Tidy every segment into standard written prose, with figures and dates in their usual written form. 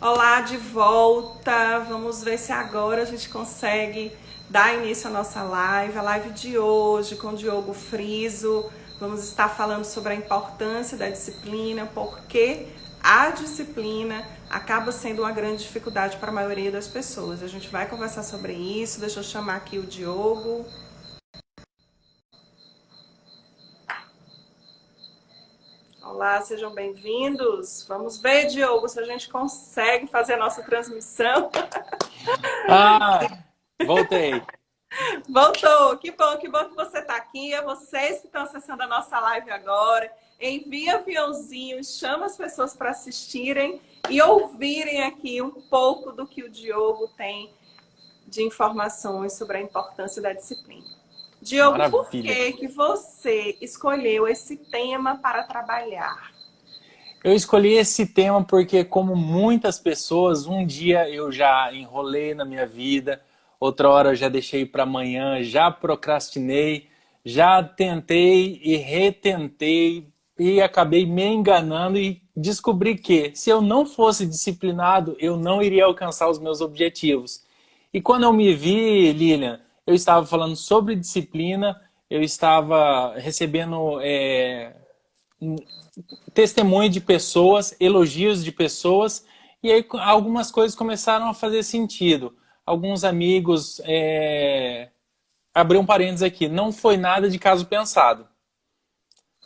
Olá, de volta. Vamos ver se agora a gente consegue dar início à nossa live. A live de hoje com o Diogo Friso. Vamos estar falando sobre a importância da disciplina, porque a disciplina acaba sendo uma grande dificuldade para a maioria das pessoas. A gente vai conversar sobre isso. Deixa eu chamar aqui o Diogo. Olá, sejam bem-vindos. Vamos ver, Diogo, se a gente consegue fazer a nossa transmissão. Ah, voltei. Voltou! Que bom que você está aqui. É vocês que estão acessando a nossa live agora. Envia aviãozinho, chama as pessoas para assistirem e ouvirem aqui um pouco do que o Diogo tem de informações sobre a importância da disciplina. Diogo, por Maravilha. que você escolheu esse tema para trabalhar? Eu escolhi esse tema porque, como muitas pessoas, um dia eu já enrolei na minha vida, outra hora eu já deixei para amanhã, já procrastinei, já tentei e retentei e acabei me enganando e descobri que, se eu não fosse disciplinado, eu não iria alcançar os meus objetivos. E quando eu me vi, Lilian, eu estava falando sobre disciplina, eu estava recebendo testemunho de pessoas, elogios de pessoas, e aí algumas coisas começaram a fazer sentido. Alguns amigos, abri um parênteses aqui, não foi nada de caso pensado.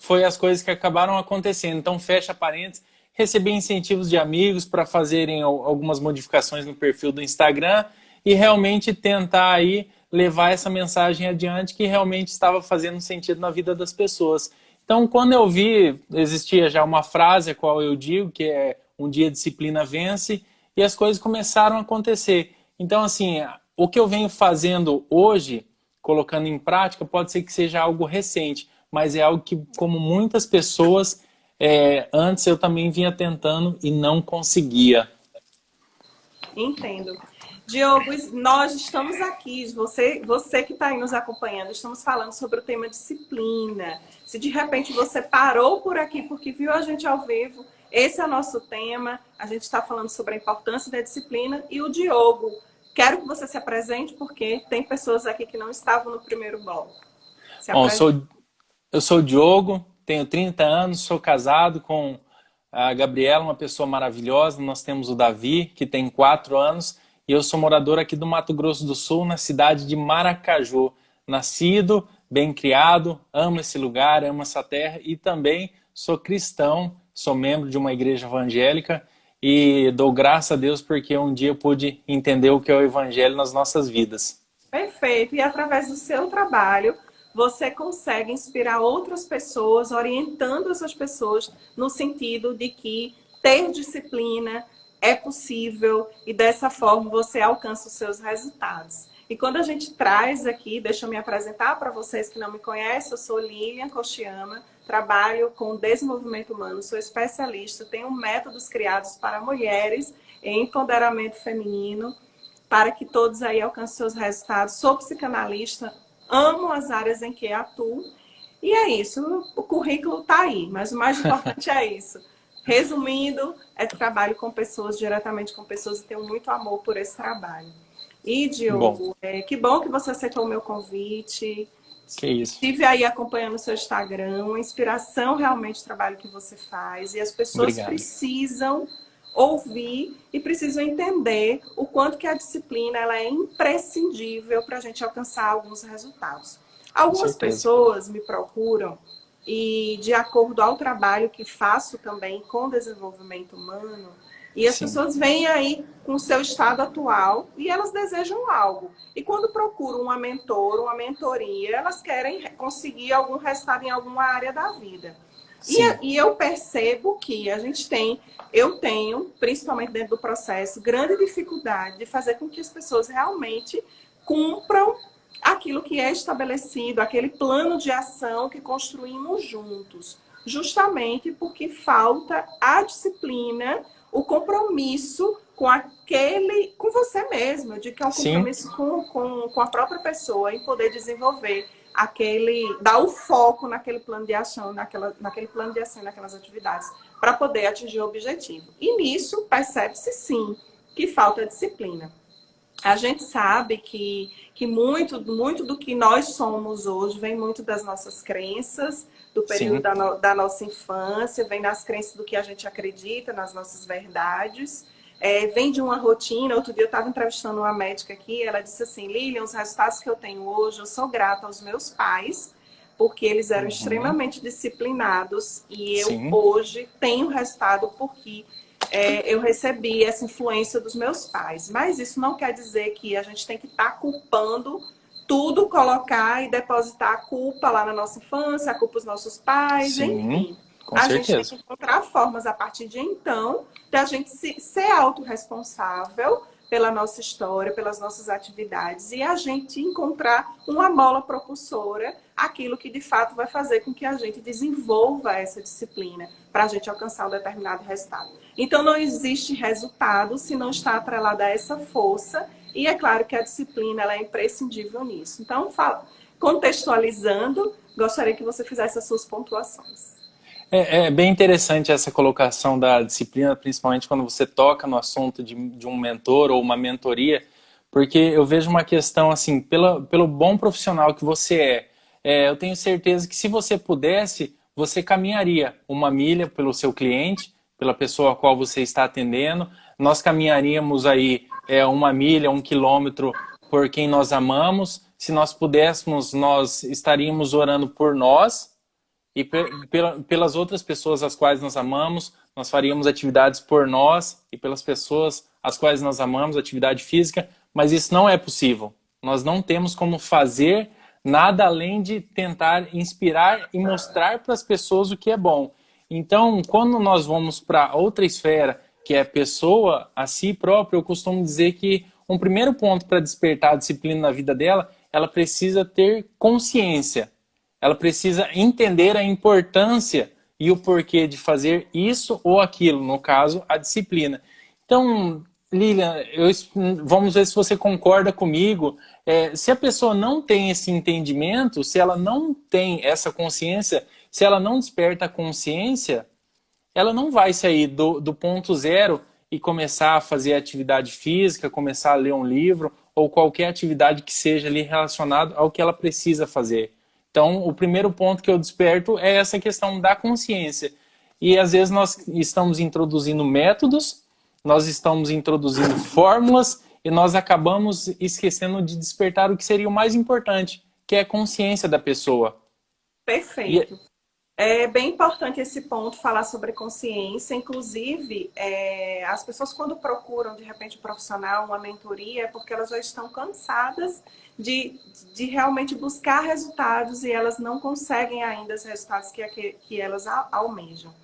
Foi as coisas que acabaram acontecendo. Então, fecha parênteses, recebi incentivos de amigos para fazerem algumas modificações no perfil do Instagram e realmente tentar aí levar essa mensagem adiante que realmente estava fazendo sentido na vida das pessoas. Então, quando eu vi, existia já uma frase a qual eu digo, que é um dia a disciplina vence, e as coisas começaram a acontecer. Então, assim, o que eu venho fazendo hoje, colocando em prática, pode ser que seja algo recente, mas é algo que, como muitas pessoas, antes eu também vinha tentando e não conseguia. Entendo. Diogo, nós estamos aqui, você que está aí nos acompanhando, estamos falando sobre o tema disciplina. Se de repente você parou por aqui porque viu a gente ao vivo, esse é o nosso tema. A gente está falando sobre a importância da disciplina e o Diogo. Quero que você se apresente porque tem pessoas aqui que não estavam no primeiro bloco. Se Bom, apresente. eu sou o Diogo, tenho 30 anos, sou casado com a Gabriela, uma pessoa maravilhosa. Nós temos o Davi, que tem 4 anos, e eu sou morador aqui do Mato Grosso do Sul, na cidade de Maracaju. Nascido, bem criado, amo esse lugar, amo essa terra e também sou cristão, sou membro de uma igreja evangélica e dou graças a Deus porque um dia eu pude entender o que é o evangelho nas nossas vidas. Perfeito. E através do seu trabalho, você consegue inspirar outras pessoas, orientando essas pessoas no sentido de que ter disciplina é possível e dessa forma você alcança os seus resultados. E quando a gente traz aqui, deixa eu me apresentar para vocês que não me conhecem, eu sou Lilian Kochiyama, trabalho com desenvolvimento humano, sou especialista, tenho métodos criados para mulheres em empoderamento feminino, para que todos aí alcancem seus resultados. Sou psicanalista, amo as áreas em que atuo. E é isso, o currículo está aí, mas o mais importante é isso. Resumindo, trabalho com pessoas, diretamente com pessoas, e tenho muito amor por esse trabalho. E, Bom, Diogo, que bom que você aceitou o meu convite. que isso. Estive aí acompanhando o seu Instagram, uma inspiração realmente do trabalho que você faz. E as pessoas Obrigado. precisam ouvir e precisam entender o quanto que a disciplina ela é imprescindível para a gente alcançar alguns resultados. Com Algumas certeza. pessoas me procuram e, de acordo ao trabalho que faço também com desenvolvimento humano, e as Sim. pessoas vêm aí com o seu estado atual e elas desejam algo. E quando procuram uma mentora, uma mentoria, elas querem conseguir algum resultado em alguma área da vida. Sim. E eu percebo que eu tenho, principalmente dentro do processo, grande dificuldade de fazer com que as pessoas realmente cumpram aquilo que é estabelecido, aquele plano de ação que construímos juntos. Justamente porque falta a disciplina, o compromisso com você mesmo. Eu digo que é um Sim. compromisso com a própria pessoa em poder desenvolver dar o foco naquele plano de ação, naquele plano de ação, naquelas atividades, para poder atingir o objetivo. E nisso percebe-se sim que falta disciplina. A gente sabe que muito do que nós somos hoje vem muito das nossas crenças, do período da nossa infância, vem das crenças do que a gente acredita, nas nossas verdades. Vem de uma rotina. Outro dia eu estava entrevistando uma médica aqui, ela disse assim: Lilian, os resultados que eu tenho hoje, eu sou grata aos meus pais, porque eles eram extremamente disciplinados, e eu hoje tenho resultado porque eu recebi essa influência dos meus pais. Mas isso não quer dizer que a gente tem que estar culpando tudo, colocar e depositar a culpa lá na nossa infância, a culpa dos nossos pais, enfim. A gente tem que encontrar formas, a partir de então, da gente ser autorresponsável pela nossa história, pelas nossas atividades, e a gente encontrar uma mola propulsora, aquilo que de fato vai fazer com que a gente desenvolva essa disciplina para a gente alcançar um determinado resultado. Então não existe resultado se não está atrelado a essa força, e é claro que a disciplina ela é imprescindível nisso. Então, contextualizando, gostaria que você fizesse as suas pontuações. É bem interessante essa colocação da disciplina, principalmente quando você toca no assunto de um mentor ou uma mentoria, porque eu vejo uma questão assim, pelo bom profissional que você eu tenho certeza que se você pudesse, você caminharia uma milha pelo seu cliente, pela pessoa a qual você está atendendo. Nós caminharíamos aí 1 milha, 1 quilômetro por quem nós amamos. Se nós pudéssemos, nós estaríamos orando por nós e pelas outras pessoas as quais nós amamos. Nós faríamos atividades por nós e pelas pessoas as quais nós amamos, atividade física, mas isso não é possível. Nós não temos como fazer nada além de tentar inspirar e mostrar para as pessoas o que é bom. Então, quando nós vamos para outra esfera, que é a pessoa a si própria, eu costumo dizer que um primeiro ponto para despertar a disciplina na vida dela, ela precisa ter consciência. Ela precisa entender a importância e o porquê de fazer isso ou aquilo, no caso, a disciplina. Então, Lilian, vamos ver se você concorda comigo. Se a pessoa não tem esse entendimento, se ela não tem essa consciência, se ela não desperta a consciência, ela não vai sair do ponto zero e começar a fazer atividade física, começar a ler um livro ou qualquer atividade que seja ali relacionada ao que ela precisa fazer. Então, o primeiro ponto que eu desperto é essa questão da consciência. E às vezes nós estamos introduzindo métodos, nós estamos introduzindo fórmulas e nós acabamos esquecendo de despertar o que seria o mais importante, que é a consciência da pessoa. Perfeito. É bem importante esse ponto, falar sobre consciência. Inclusive, as pessoas quando procuram, de repente, um profissional, uma mentoria, é porque elas já estão cansadas de realmente buscar resultados e elas não conseguem ainda os resultados que elas almejam.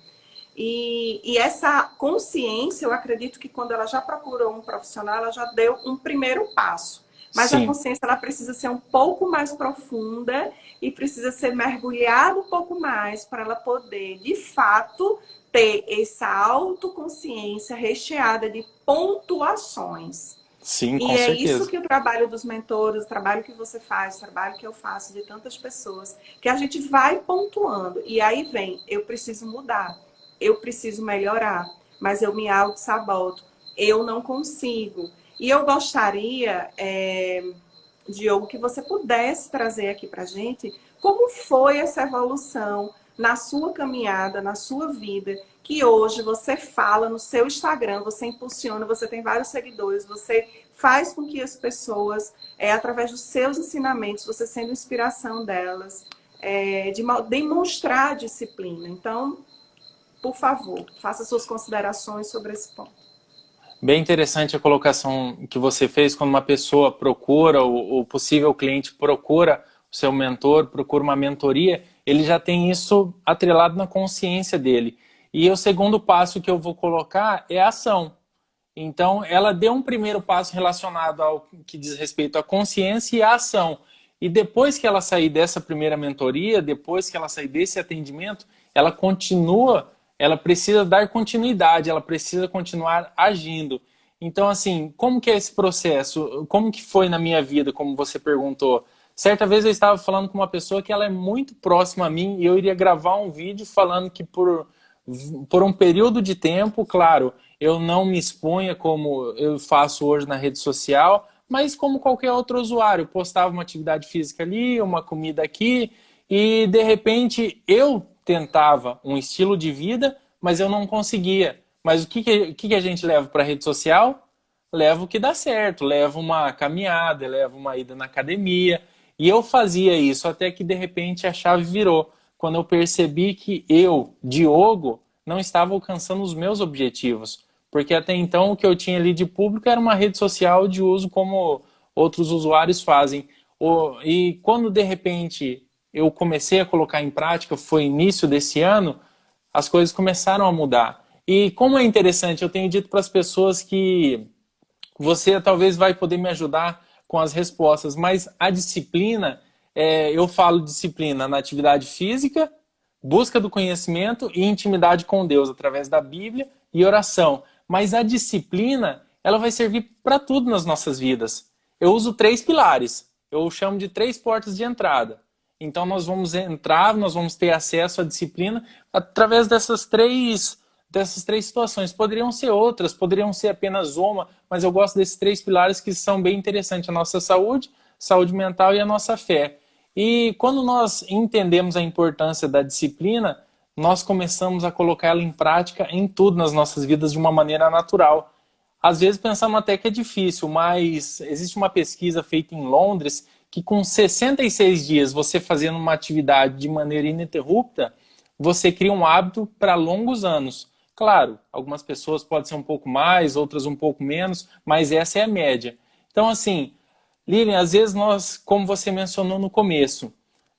E essa consciência, eu acredito que quando ela já procurou um profissional, ela já deu um primeiro passo. Mas a consciência ela precisa ser um pouco mais profunda e precisa ser mergulhada um pouco mais para ela poder, de fato, ter essa autoconsciência recheada de pontuações. Sim, com certeza. certeza. E é isso que o trabalho dos mentores, o trabalho que você faz, o trabalho que eu faço de tantas pessoas, que a gente vai pontuando. E aí vem, eu preciso mudar, eu preciso melhorar, mas eu me auto-saboto, eu não consigo. E eu gostaria, Diogo, que você pudesse trazer aqui para a gente como foi essa evolução na sua caminhada, na sua vida, que hoje você fala no seu Instagram, você impulsiona, você tem vários seguidores, você faz com que as pessoas, através dos seus ensinamentos, você sendo inspiração delas, demonstrar disciplina. Então, por favor, faça suas considerações sobre esse ponto. Bem interessante a colocação que você fez quando uma pessoa procura, o possível cliente procura o seu mentor, procura uma mentoria, ele já tem isso atrelado na consciência dele. E o segundo passo que eu vou colocar é a ação. Então, ela deu um primeiro passo relacionado ao que diz respeito à consciência e à ação. E depois que ela sair dessa primeira mentoria, depois que ela sair desse atendimento, ela continua. Ela precisa dar continuidade, ela precisa continuar agindo. Então, assim, como que é esse processo? Como que foi na minha vida, como você perguntou? Certa vez eu estava falando com uma pessoa que ela é muito próxima a mim e eu iria gravar um vídeo falando que por um período de tempo, claro, eu não me exponha como eu faço hoje na rede social, mas como qualquer outro usuário, postava uma atividade física ali, uma comida aqui, e de repente eu tentava um estilo de vida, mas eu não conseguia. Mas o que a gente leva para a rede social? Leva o que dá certo, leva uma caminhada, leva uma ida na academia. E eu fazia isso até que de repente a chave virou. Quando eu percebi que eu, Diogo, não estava alcançando os meus objetivos. Porque até então o que eu tinha ali de público era uma rede social de uso como outros usuários fazem. E quando de repente eu comecei a colocar em prática, foi início desse ano, as coisas começaram a mudar. E como é interessante, eu tenho dito para as pessoas que você talvez vai poder me ajudar com as respostas, mas a disciplina, eu falo disciplina na atividade física, busca do conhecimento e intimidade com Deus através da Bíblia e oração. Mas a disciplina, ela vai servir para tudo nas nossas vidas. Eu uso 3 pilares, eu chamo de 3 portas de entrada. Então nós vamos entrar, nós vamos ter acesso à disciplina através dessas três situações. Poderiam ser outras, poderiam ser apenas uma, mas eu gosto desses 3 pilares que são bem interessantes. A nossa saúde, saúde mental e a nossa fé. E quando nós entendemos a importância da disciplina, nós começamos a colocar ela em prática em tudo nas nossas vidas de uma maneira natural. Às vezes pensamos até que é difícil, mas existe uma pesquisa feita em Londres que com 66 dias você fazendo uma atividade de maneira ininterrupta, você cria um hábito para longos anos. Claro, algumas pessoas podem ser um pouco mais, outras um pouco menos, mas essa é a média. Então, assim, Lilian, às vezes nós, como você mencionou no começo,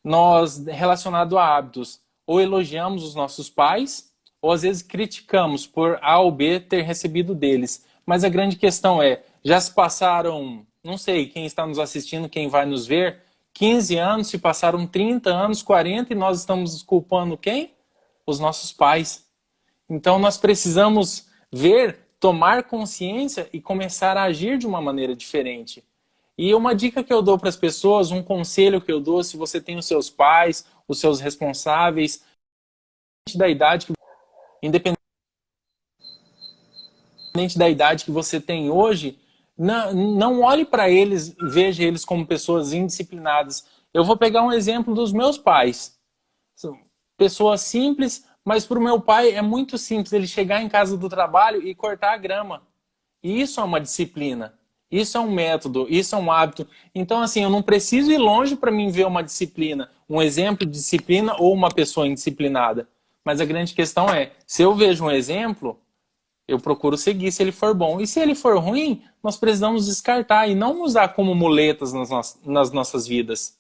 nós, relacionado a hábitos, ou elogiamos os nossos pais, ou às vezes criticamos por A ou B ter recebido deles. Mas a grande questão é, já se passaram, não sei, quem está nos assistindo, quem vai nos ver, 15 anos, se passaram 30 anos, 40, e nós estamos culpando quem? Os nossos pais. Então nós precisamos ver, tomar consciência e começar a agir de uma maneira diferente. E uma dica que eu dou para as pessoas, um conselho que eu dou, se você tem os seus pais, os seus responsáveis, da idade, independente da idade que você tem hoje, não olhe para eles e veja eles como pessoas indisciplinadas. Eu vou pegar um exemplo dos meus pais. São pessoas simples, mas para o meu pai é muito simples ele chegar em casa do trabalho e cortar a grama. E isso é uma disciplina. Isso é um método, isso é um hábito. Então, assim, eu não preciso ir longe para mim ver uma disciplina, um exemplo de disciplina ou uma pessoa indisciplinada. Mas a grande questão é, se eu vejo um exemplo, eu procuro seguir se ele for bom. E se ele for ruim, nós precisamos descartar e não usar como muletas nas nossas vidas.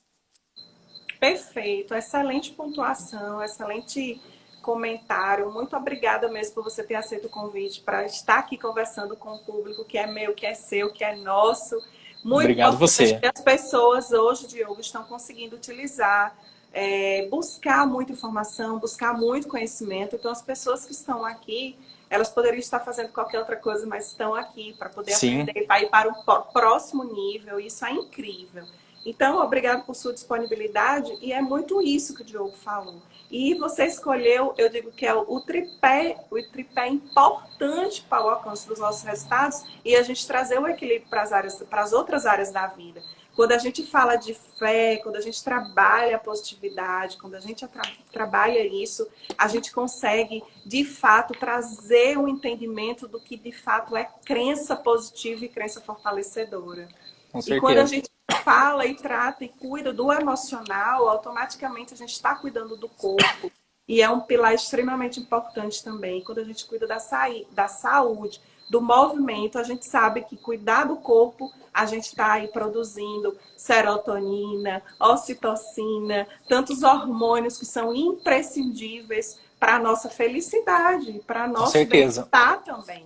Perfeito, excelente pontuação, excelente comentário. Muito obrigada mesmo por você ter aceito o convite para estar aqui conversando com o público que é meu, que é seu, que é nosso. Muito Obrigado importante você. que as pessoas hoje, Diogo, estão conseguindo utilizar, buscar muita informação, buscar muito conhecimento. Então, as pessoas que estão aqui, elas poderiam estar fazendo qualquer outra coisa, mas estão aqui para poder Sim. aprender, para ir para o próximo nível. Isso é incrível. Então, obrigado por sua disponibilidade, e é muito isso que o Diogo falou. E você escolheu, eu digo que é o tripé importante para o alcance dos nossos resultados e a gente trazer o equilíbrio para as outras áreas da vida. Quando a gente fala de fé, quando a gente trabalha a positividade, quando a gente trabalha isso, a gente consegue, de fato, trazer um entendimento do que, de fato, é crença positiva e crença fortalecedora. Com E quando a certeza. gente fala e trata e cuida do emocional, automaticamente a gente está cuidando do corpo. E é um pilar extremamente importante também. Quando a gente cuida da saúde, do movimento, a gente sabe que cuidar do corpo, a gente está aí produzindo serotonina, ocitocina, tantos hormônios que são imprescindíveis para a nossa felicidade, para Com nosso certeza. bem-estar também.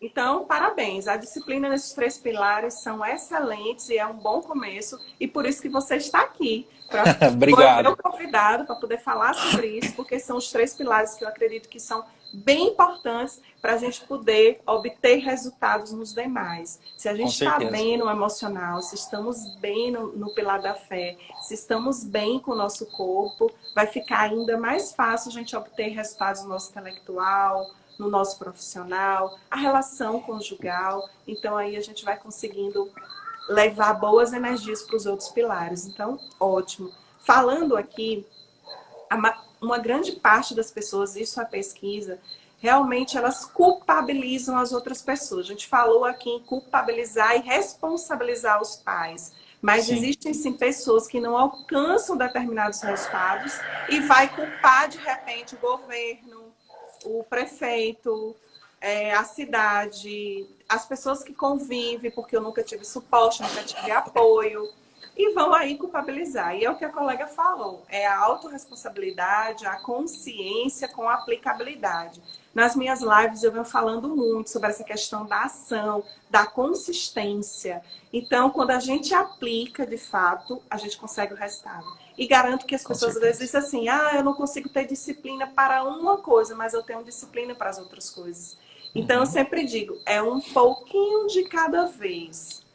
Então, parabéns. A disciplina nesses 3 pilares são excelentes e é um bom começo. E por isso que você está aqui. Foi o meu Obrigado. convidado para poder falar sobre isso, porque são os 3 pilares que eu acredito que são bem importantes para a gente poder obter resultados nos demais. Se a gente está bem no emocional, se estamos bem no pilar da fé, se estamos bem com o nosso corpo, vai ficar ainda mais fácil a gente obter resultados no nosso intelectual, no nosso profissional, a relação conjugal. Então aí a gente vai conseguindo levar boas energias para os outros pilares. Então, ótimo. Falando aqui, uma grande parte das pessoas, isso é pesquisa, realmente elas culpabilizam as outras pessoas. A gente falou aqui em culpabilizar e responsabilizar os pais. Mas existem sim pessoas que não alcançam determinados resultados e vai culpar de repente o governo, o prefeito, a cidade, as pessoas que convivem, porque eu nunca tive suporte, nunca tive apoio. E vão aí culpabilizar. E é o que a colega falou. É a autorresponsabilidade, a consciência com a aplicabilidade. Nas minhas lives eu venho falando muito sobre essa questão da ação, da consistência. Então, quando a gente aplica, de fato, a gente consegue o resultado. E garanto que as pessoas às vezes dizem assim, eu não consigo ter disciplina para uma coisa, mas eu tenho disciplina para as outras coisas. Então, eu sempre digo, é um pouquinho de cada vez.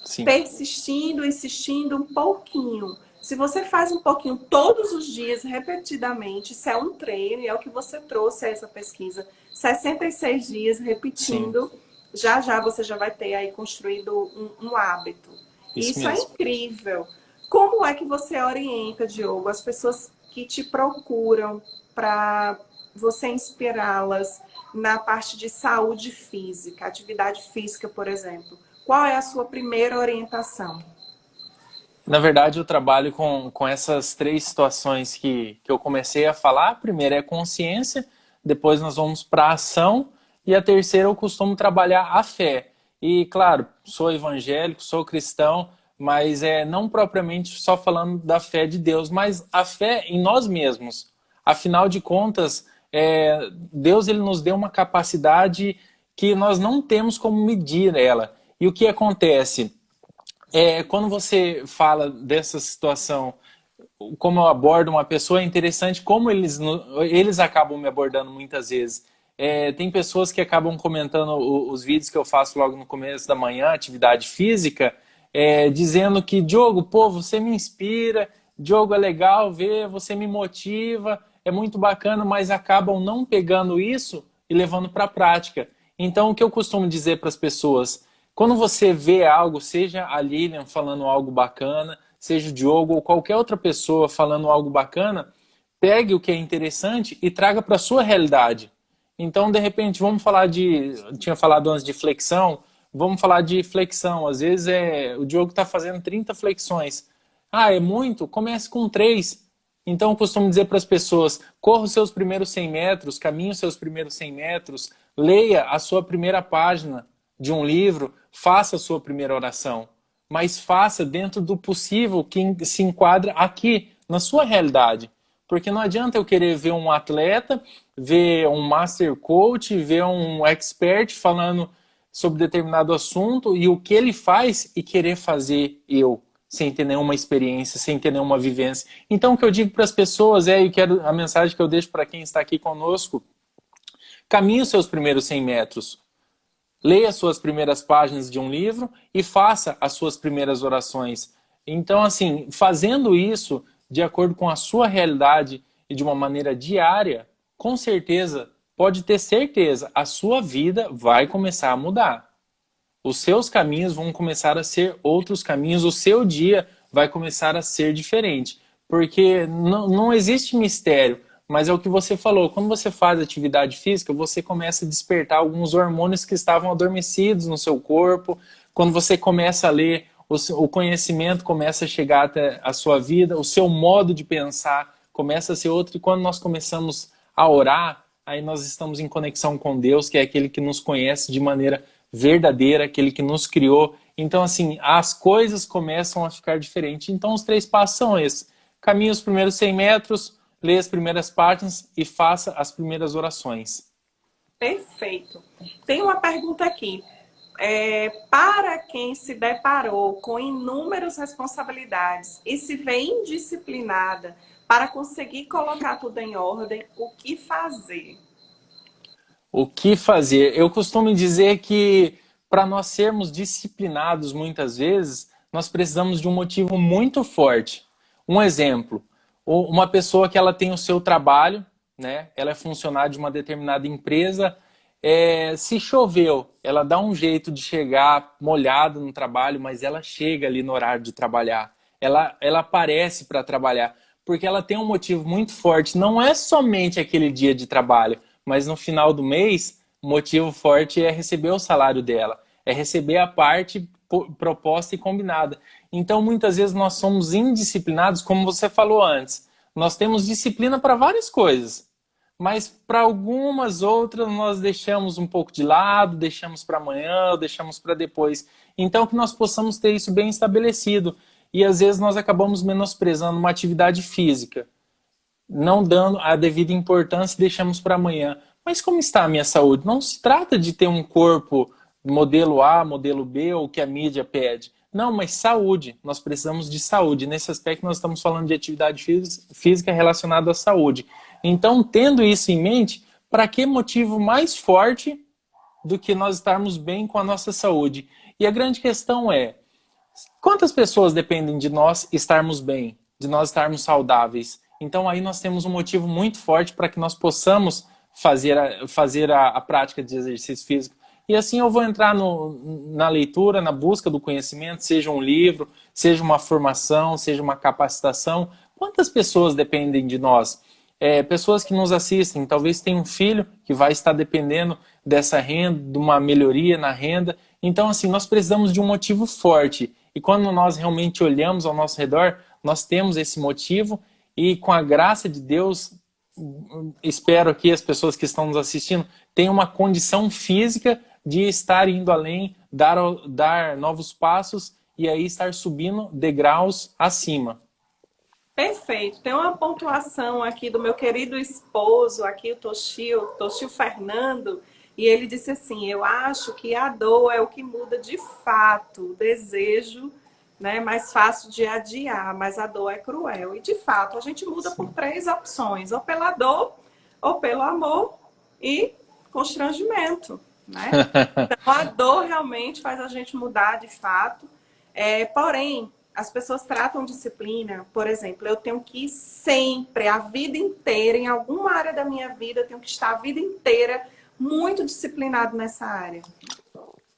Sim. Persistindo, insistindo um pouquinho. Se você faz um pouquinho todos os dias, repetidamente, isso é um treino, e é o que você trouxe a essa pesquisa. 66 dias repetindo, já você já vai ter aí construído um hábito. Isso é incrível. Como é que você orienta, Diogo, as pessoas que te procuram para você inspirá-las na parte de saúde física, atividade física, por exemplo? Qual é a sua primeira orientação? Na verdade, eu trabalho com essas três situações que eu comecei a falar. A primeira é consciência, depois nós vamos para a ação, e a terceira eu costumo trabalhar a fé. E, claro, sou evangélico, sou cristão, mas não propriamente só falando da fé de Deus, mas a fé em nós mesmos. Afinal de contas, Deus ele nos deu uma capacidade que nós não temos como medir ela. E o que acontece? Quando você fala dessa situação, como eu abordo uma pessoa, é interessante como eles acabam me abordando muitas vezes. Tem pessoas que acabam comentando os vídeos que eu faço logo no começo da manhã, atividade física, dizendo que, Diogo, pô, você me inspira, Diogo, é legal ver, você me motiva, é muito bacana, mas acabam não pegando isso e levando para a prática. Então, o que eu costumo dizer para as pessoas, quando você vê algo, seja a Lilian falando algo bacana, seja o Diogo ou qualquer outra pessoa falando algo bacana, pegue o que é interessante e traga para a sua realidade. Então, de repente, vamos falar tinha falado antes de flexão, vamos falar de flexão. Às vezes o Diogo está fazendo 30 flexões. É muito? Comece com 3. Então, eu costumo dizer para as pessoas, corra os seus primeiros 100 metros, caminhe os seus primeiros 100 metros, leia a sua primeira página de um livro, faça a sua primeira oração. Mas faça dentro do possível que se enquadra aqui, na sua realidade. Porque não adianta eu querer ver um atleta, ver um master coach, ver um expert falando sobre determinado assunto e o que ele faz e querer fazer eu, sem ter nenhuma experiência, sem ter nenhuma vivência. Então, o que eu digo para as pessoas a mensagem que eu deixo para quem está aqui conosco, caminhe os seus primeiros 100 metros. Leia as suas primeiras páginas de um livro e faça as suas primeiras orações. Então, assim, fazendo isso de acordo com a sua realidade e de uma maneira diária, com certeza, pode ter certeza, a sua vida vai começar a mudar. Os seus caminhos vão começar a ser outros caminhos, o seu dia vai começar a ser diferente. Porque não existe mistério. Mas é o que você falou, quando você faz atividade física, você começa a despertar alguns hormônios que estavam adormecidos no seu corpo. Quando você começa a ler, o conhecimento começa a chegar até a sua vida, o seu modo de pensar começa a ser outro. E quando nós começamos a orar, aí nós estamos em conexão com Deus, que é aquele que nos conhece de maneira verdadeira, aquele que nos criou. Então, assim, as coisas começam a ficar diferentes. Então, os 3 passos são esses. Caminhe os primeiros 100 metros, leia as primeiras páginas e faça as primeiras orações. Perfeito. Tem uma pergunta aqui. Para quem se deparou com inúmeras responsabilidades e se vê indisciplinada para conseguir colocar tudo em ordem, o que fazer? O que fazer? Eu costumo dizer que para nós sermos disciplinados muitas vezes, nós precisamos de um motivo muito forte. Um exemplo, uma pessoa que ela tem o seu trabalho, né? Ela é funcionária de uma determinada empresa, se choveu, ela dá um jeito de chegar molhada no trabalho, mas ela chega ali no horário de trabalhar. Ela aparece para trabalhar, porque ela tem um motivo muito forte. Não é somente aquele dia de trabalho, mas no final do mês, o motivo forte é receber o salário dela, é receber a parte proposta e combinada. Então, muitas vezes nós somos indisciplinados, como você falou antes. Nós temos disciplina para várias coisas, mas para algumas outras nós deixamos um pouco de lado, deixamos para amanhã, deixamos para depois. Então, que nós possamos ter isso bem estabelecido. E às vezes nós acabamos menosprezando uma atividade física, não dando a devida importância e deixamos para amanhã. Mas como está a minha saúde? Não se trata de ter um corpo modelo A, modelo B, ou que a mídia pede. Não, mas saúde. Nós precisamos de saúde. Nesse aspecto, nós estamos falando de atividade física relacionada à saúde. Então, tendo isso em mente, para que motivo mais forte do que nós estarmos bem com a nossa saúde? E a grande questão é, quantas pessoas dependem de nós estarmos bem, de nós estarmos saudáveis? Então aí nós temos um motivo muito forte para que nós possamos fazer a prática de exercício físico. E assim eu vou entrar na leitura, na busca do conhecimento, seja um livro, seja uma formação, seja uma capacitação. Quantas pessoas dependem de nós? Pessoas que nos assistem, talvez tenham um filho que vai estar dependendo dessa renda, de uma melhoria na renda. Então, assim, nós precisamos de um motivo forte. E quando nós realmente olhamos ao nosso redor, nós temos esse motivo e com a graça de Deus, espero que as pessoas que estão nos assistindo tenham uma condição física de estar indo além, dar novos passos e aí estar subindo degraus acima. Perfeito. Tem uma pontuação aqui do meu querido esposo, aqui o Toshio Fernando, e ele disse assim, eu acho que a dor é o que muda de fato, o desejo, né, mais fácil de adiar, mas a dor é cruel. E de fato, a gente muda por três opções, ou pela dor, ou pelo amor e constrangimento, né? Então a dor realmente faz a gente mudar de fato, porém, as pessoas tratam disciplina, por exemplo, eu tenho que ir sempre, a vida inteira, em alguma área da minha vida, eu tenho que estar a vida inteira muito disciplinado nessa área.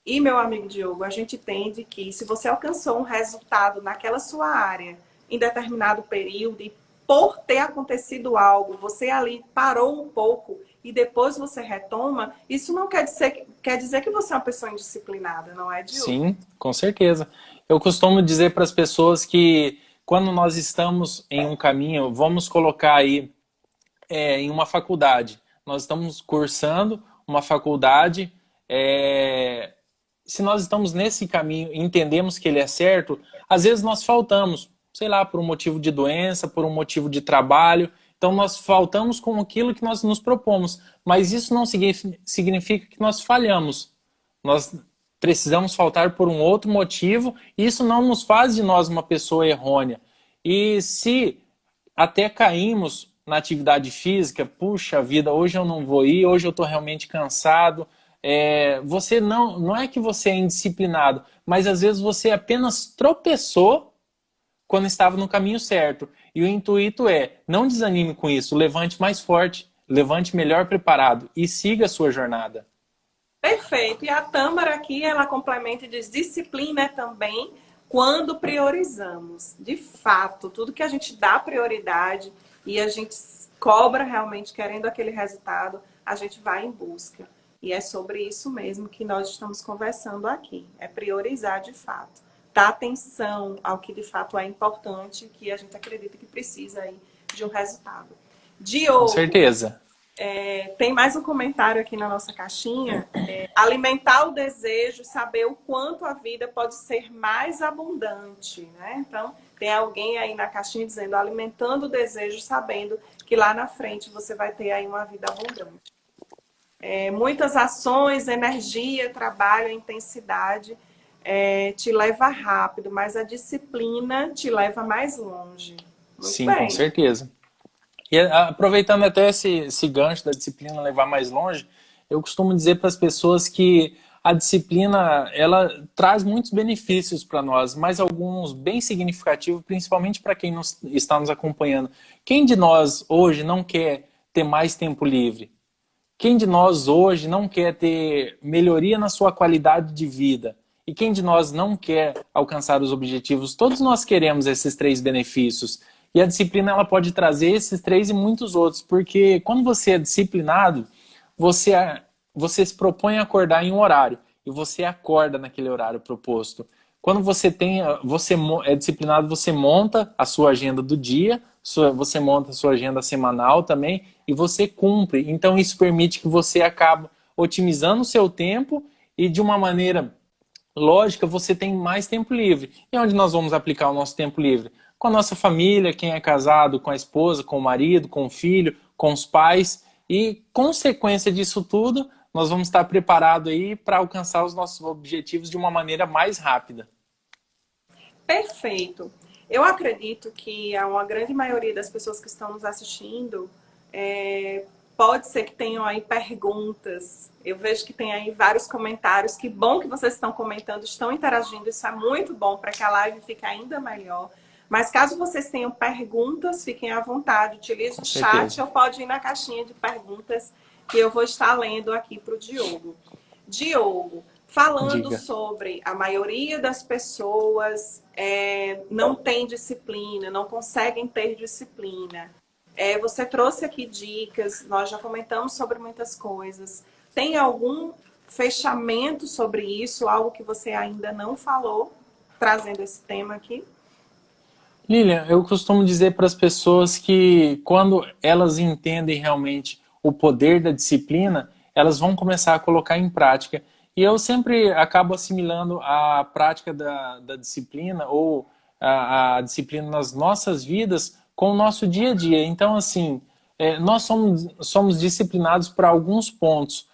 E, meu amigo Diogo, a gente entende que se você alcançou um resultado naquela sua área em determinado período e por ter acontecido algo, você ali parou um pouco e depois você retoma, isso não quer dizer que você é uma pessoa indisciplinada, não é, Diogo? Sim, com certeza. Eu costumo dizer para as pessoas que quando nós estamos em um caminho, vamos colocar aí em uma faculdade. Nós estamos cursando uma faculdade, se nós estamos nesse caminho e entendemos que ele é certo, às vezes nós faltamos, sei lá, por um motivo de doença, por um motivo de trabalho. Então nós faltamos com aquilo que nós nos propomos. Mas isso não significa que nós falhamos. Nós precisamos faltar por um outro motivo, e isso não nos faz de nós uma pessoa errônea. E se até caímos na atividade física, puxa vida, hoje eu não vou ir, hoje eu estou realmente cansado, você não é que você é indisciplinado, mas às vezes você apenas tropeçou quando estava no caminho certo. E o intuito é, não desanime com isso, levante mais forte, levante melhor preparado e siga a sua jornada. Perfeito. E a Tâmara aqui, ela complementa e diz, disciplina é também quando priorizamos. De fato, tudo que a gente dá prioridade e a gente cobra realmente querendo aquele resultado, a gente vai em busca. E é sobre isso mesmo que nós estamos conversando aqui. É priorizar de fato. Dar atenção ao que de fato é importante, que a gente acredita que precisa aí de um resultado. Diogo, com certeza. Tem mais um comentário aqui na nossa caixinha. Alimentar o desejo, saber o quanto a vida pode ser mais abundante, né? Então, tem alguém aí na caixinha dizendo, alimentando o desejo, sabendo que lá na frente você vai ter aí uma vida abundante. Muitas ações, energia, trabalho, intensidade te leva rápido, mas a disciplina te leva mais longe. Muito Sim, bem. com certeza. E aproveitando até esse gancho da disciplina levar mais longe, Eu costumo dizer para as pessoas que a disciplina, ela traz muitos benefícios para nós, mas alguns bem significativos, principalmente para quem está nos acompanhando. Quem de nós hoje não quer ter mais tempo livre? Quem de nós hoje não quer ter melhoria na sua qualidade de vida? E quem de nós não quer alcançar os objetivos? Todos nós queremos esses três benefícios. E a disciplina ela pode trazer esses três e muitos outros, porque quando você é disciplinado, você, você se propõe a acordar em um horário e você acorda naquele horário proposto. Quando você é disciplinado, você monta a sua agenda do dia, você monta a sua agenda semanal também e você cumpre. Então isso permite que você acabe otimizando o seu tempo e de uma maneira lógica você tem mais tempo livre. E onde nós vamos aplicar o nosso tempo livre? Com a nossa família, quem é casado, com a esposa, com o marido, com o filho, com os pais. E consequência disso tudo, nós vamos estar preparados aí para alcançar os nossos objetivos de uma maneira mais rápida. Perfeito. Eu acredito que uma grande maioria das pessoas que estão nos assistindo pode ser que tenham aí perguntas. Eu vejo que tem aí vários comentários. Que bom que vocês estão comentando, estão interagindo. Isso é muito bom para que a live fique ainda melhor. Mas caso vocês tenham perguntas, fiquem à vontade. Utilize o chat ou pode ir na caixinha de perguntas que eu vou estar lendo aqui para o Diogo. Diogo, falando sobre a maioria das pessoas não tem disciplina, não conseguem ter disciplina. Você trouxe aqui dicas, nós já comentamos sobre muitas coisas. Tem algum fechamento sobre isso, algo que você ainda não falou, trazendo esse tema aqui? Lilian, eu costumo dizer para as pessoas que quando elas entendem realmente o poder da disciplina, elas vão começar a colocar em prática. E eu sempre acabo assimilando a prática da disciplina ou a disciplina nas nossas vidas com o nosso dia a dia. Então, assim, nós somos disciplinados para alguns pontos.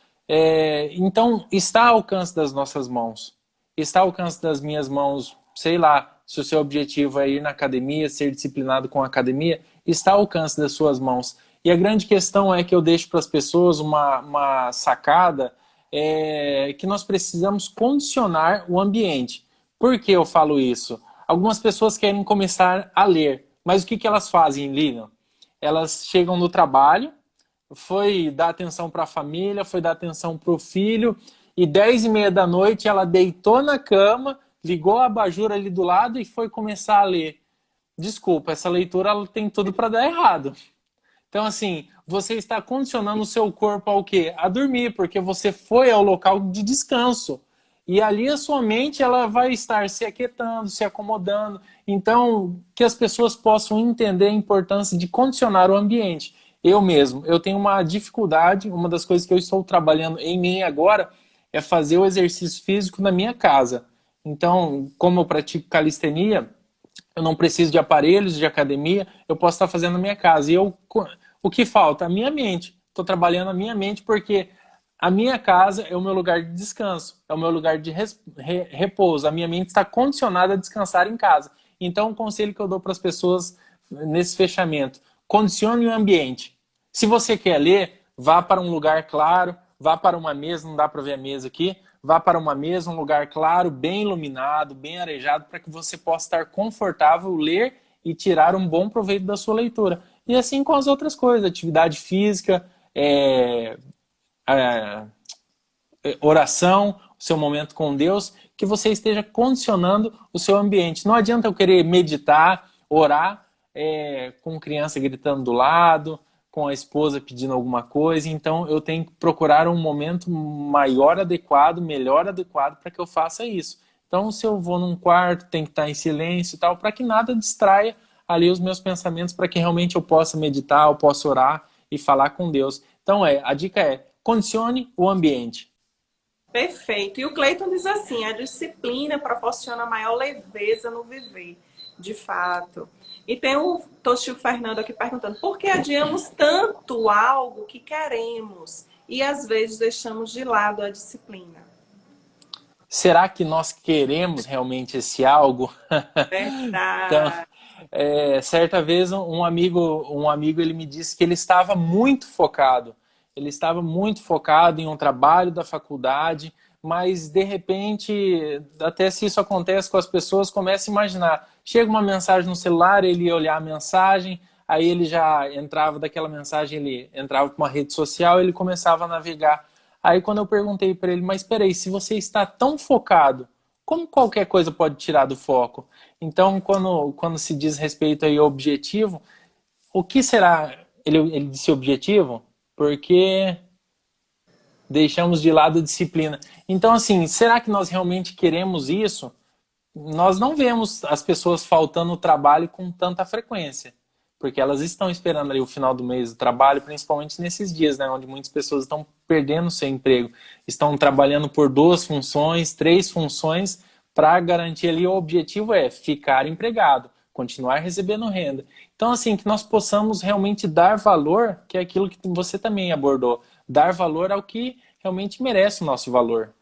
Então, está ao alcance das nossas mãos. Está ao alcance das minhas mãos, sei lá, se o seu objetivo é ir na academia, ser disciplinado com a academia, está ao alcance das suas mãos. E a grande questão é que eu deixo para as pessoas uma sacada que nós precisamos condicionar o ambiente. Por que eu falo isso? Algumas pessoas querem começar a ler, mas o que elas fazem, Lilian? Elas chegam no trabalho, foi dar atenção para a família, foi dar atenção para o filho, e 10h30 da noite ela deitou na cama, ligou a abajur ali do lado e foi começar a ler. Desculpa, essa leitura ela tem tudo para dar errado. Então, assim, você está condicionando o seu corpo ao quê? A dormir, porque você foi ao local de descanso. E ali a sua mente ela vai estar se aquietando, se acomodando. Então, que as pessoas possam entender a importância de condicionar o ambiente. Eu mesmo, eu tenho uma dificuldade, uma das coisas que eu estou trabalhando em mim agora é fazer o exercício físico na minha casa. Então, como eu pratico calistenia, eu não preciso de aparelhos de academia, eu posso estar fazendo na minha casa. E o que falta? A minha mente. Estou trabalhando a minha mente porque a minha casa é o meu lugar de descanso, é o meu lugar de repouso. A minha mente está condicionada a descansar em casa. Então, o conselho que eu dou para as pessoas nesse fechamento, condicione o ambiente. Se você quer ler, vá para um lugar claro, vá para uma mesa, não dá para ver a mesa aqui, vá para uma mesa, um lugar claro, bem iluminado, bem arejado, para que você possa estar confortável, ler e tirar um bom proveito da sua leitura. E assim com as outras coisas, atividade física, oração, o seu momento com Deus, que você esteja condicionando o seu ambiente. Não adianta eu querer meditar, orar, com criança gritando do lado, com a esposa pedindo alguma coisa, então eu tenho que procurar um momento maior adequado, melhor adequado para que eu faça isso. Então, se eu vou num quarto, tem que estar em silêncio e tal, para que nada distraia ali os meus pensamentos, para que realmente eu possa meditar, eu possa orar e falar com Deus. Então, a dica é, condicione o ambiente. Perfeito. E o Cleiton diz assim, a disciplina proporciona maior leveza no viver. De fato. E tem o Toshio Fernando aqui perguntando, por que adiamos tanto algo que queremos e às vezes deixamos de lado a disciplina? Será que nós queremos realmente esse algo? Verdade. Então, certa vez um amigo ele me disse que ele estava muito focado ele estava muito focado em um trabalho da faculdade, mas de repente, até se isso acontece com as pessoas, começa a imaginar. Chega uma mensagem no celular, ele ia olhar a mensagem, aí ele já entrava daquela mensagem, ele entrava para uma rede social, ele começava a navegar. Aí quando eu perguntei para ele, mas espera aí, se você está tão focado, como qualquer coisa pode tirar do foco? Então, quando se diz respeito aí ao objetivo, o que será, ele disse objetivo? Porque deixamos de lado a disciplina. Então, assim, será que nós realmente queremos isso? Nós não vemos as pessoas faltando o trabalho com tanta frequência, porque elas estão esperando ali o final do mês do trabalho, principalmente nesses dias, né, onde muitas pessoas estão perdendo seu emprego, estão trabalhando por 2 funções, 3 funções, para garantir ali o objetivo é ficar empregado, continuar recebendo renda. Então, assim, que nós possamos realmente dar valor, que é aquilo que você também abordou, dar valor ao que realmente merece o nosso valor.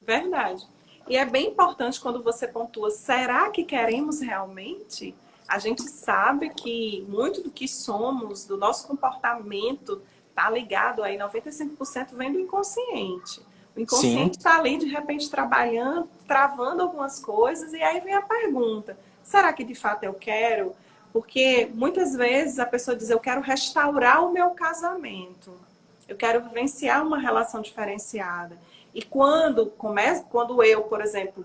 Verdade. E é bem importante quando você pontua, será que queremos realmente? A gente sabe que muito do que somos, do nosso comportamento, está ligado aí, 95% vem do inconsciente. O Sim, inconsciente está ali, de repente, trabalhando, travando algumas coisas, e aí vem a pergunta, será que de fato eu quero? Porque muitas vezes a pessoa diz, eu quero restaurar o meu casamento. Eu quero vivenciar uma relação diferenciada. E quando eu, por exemplo,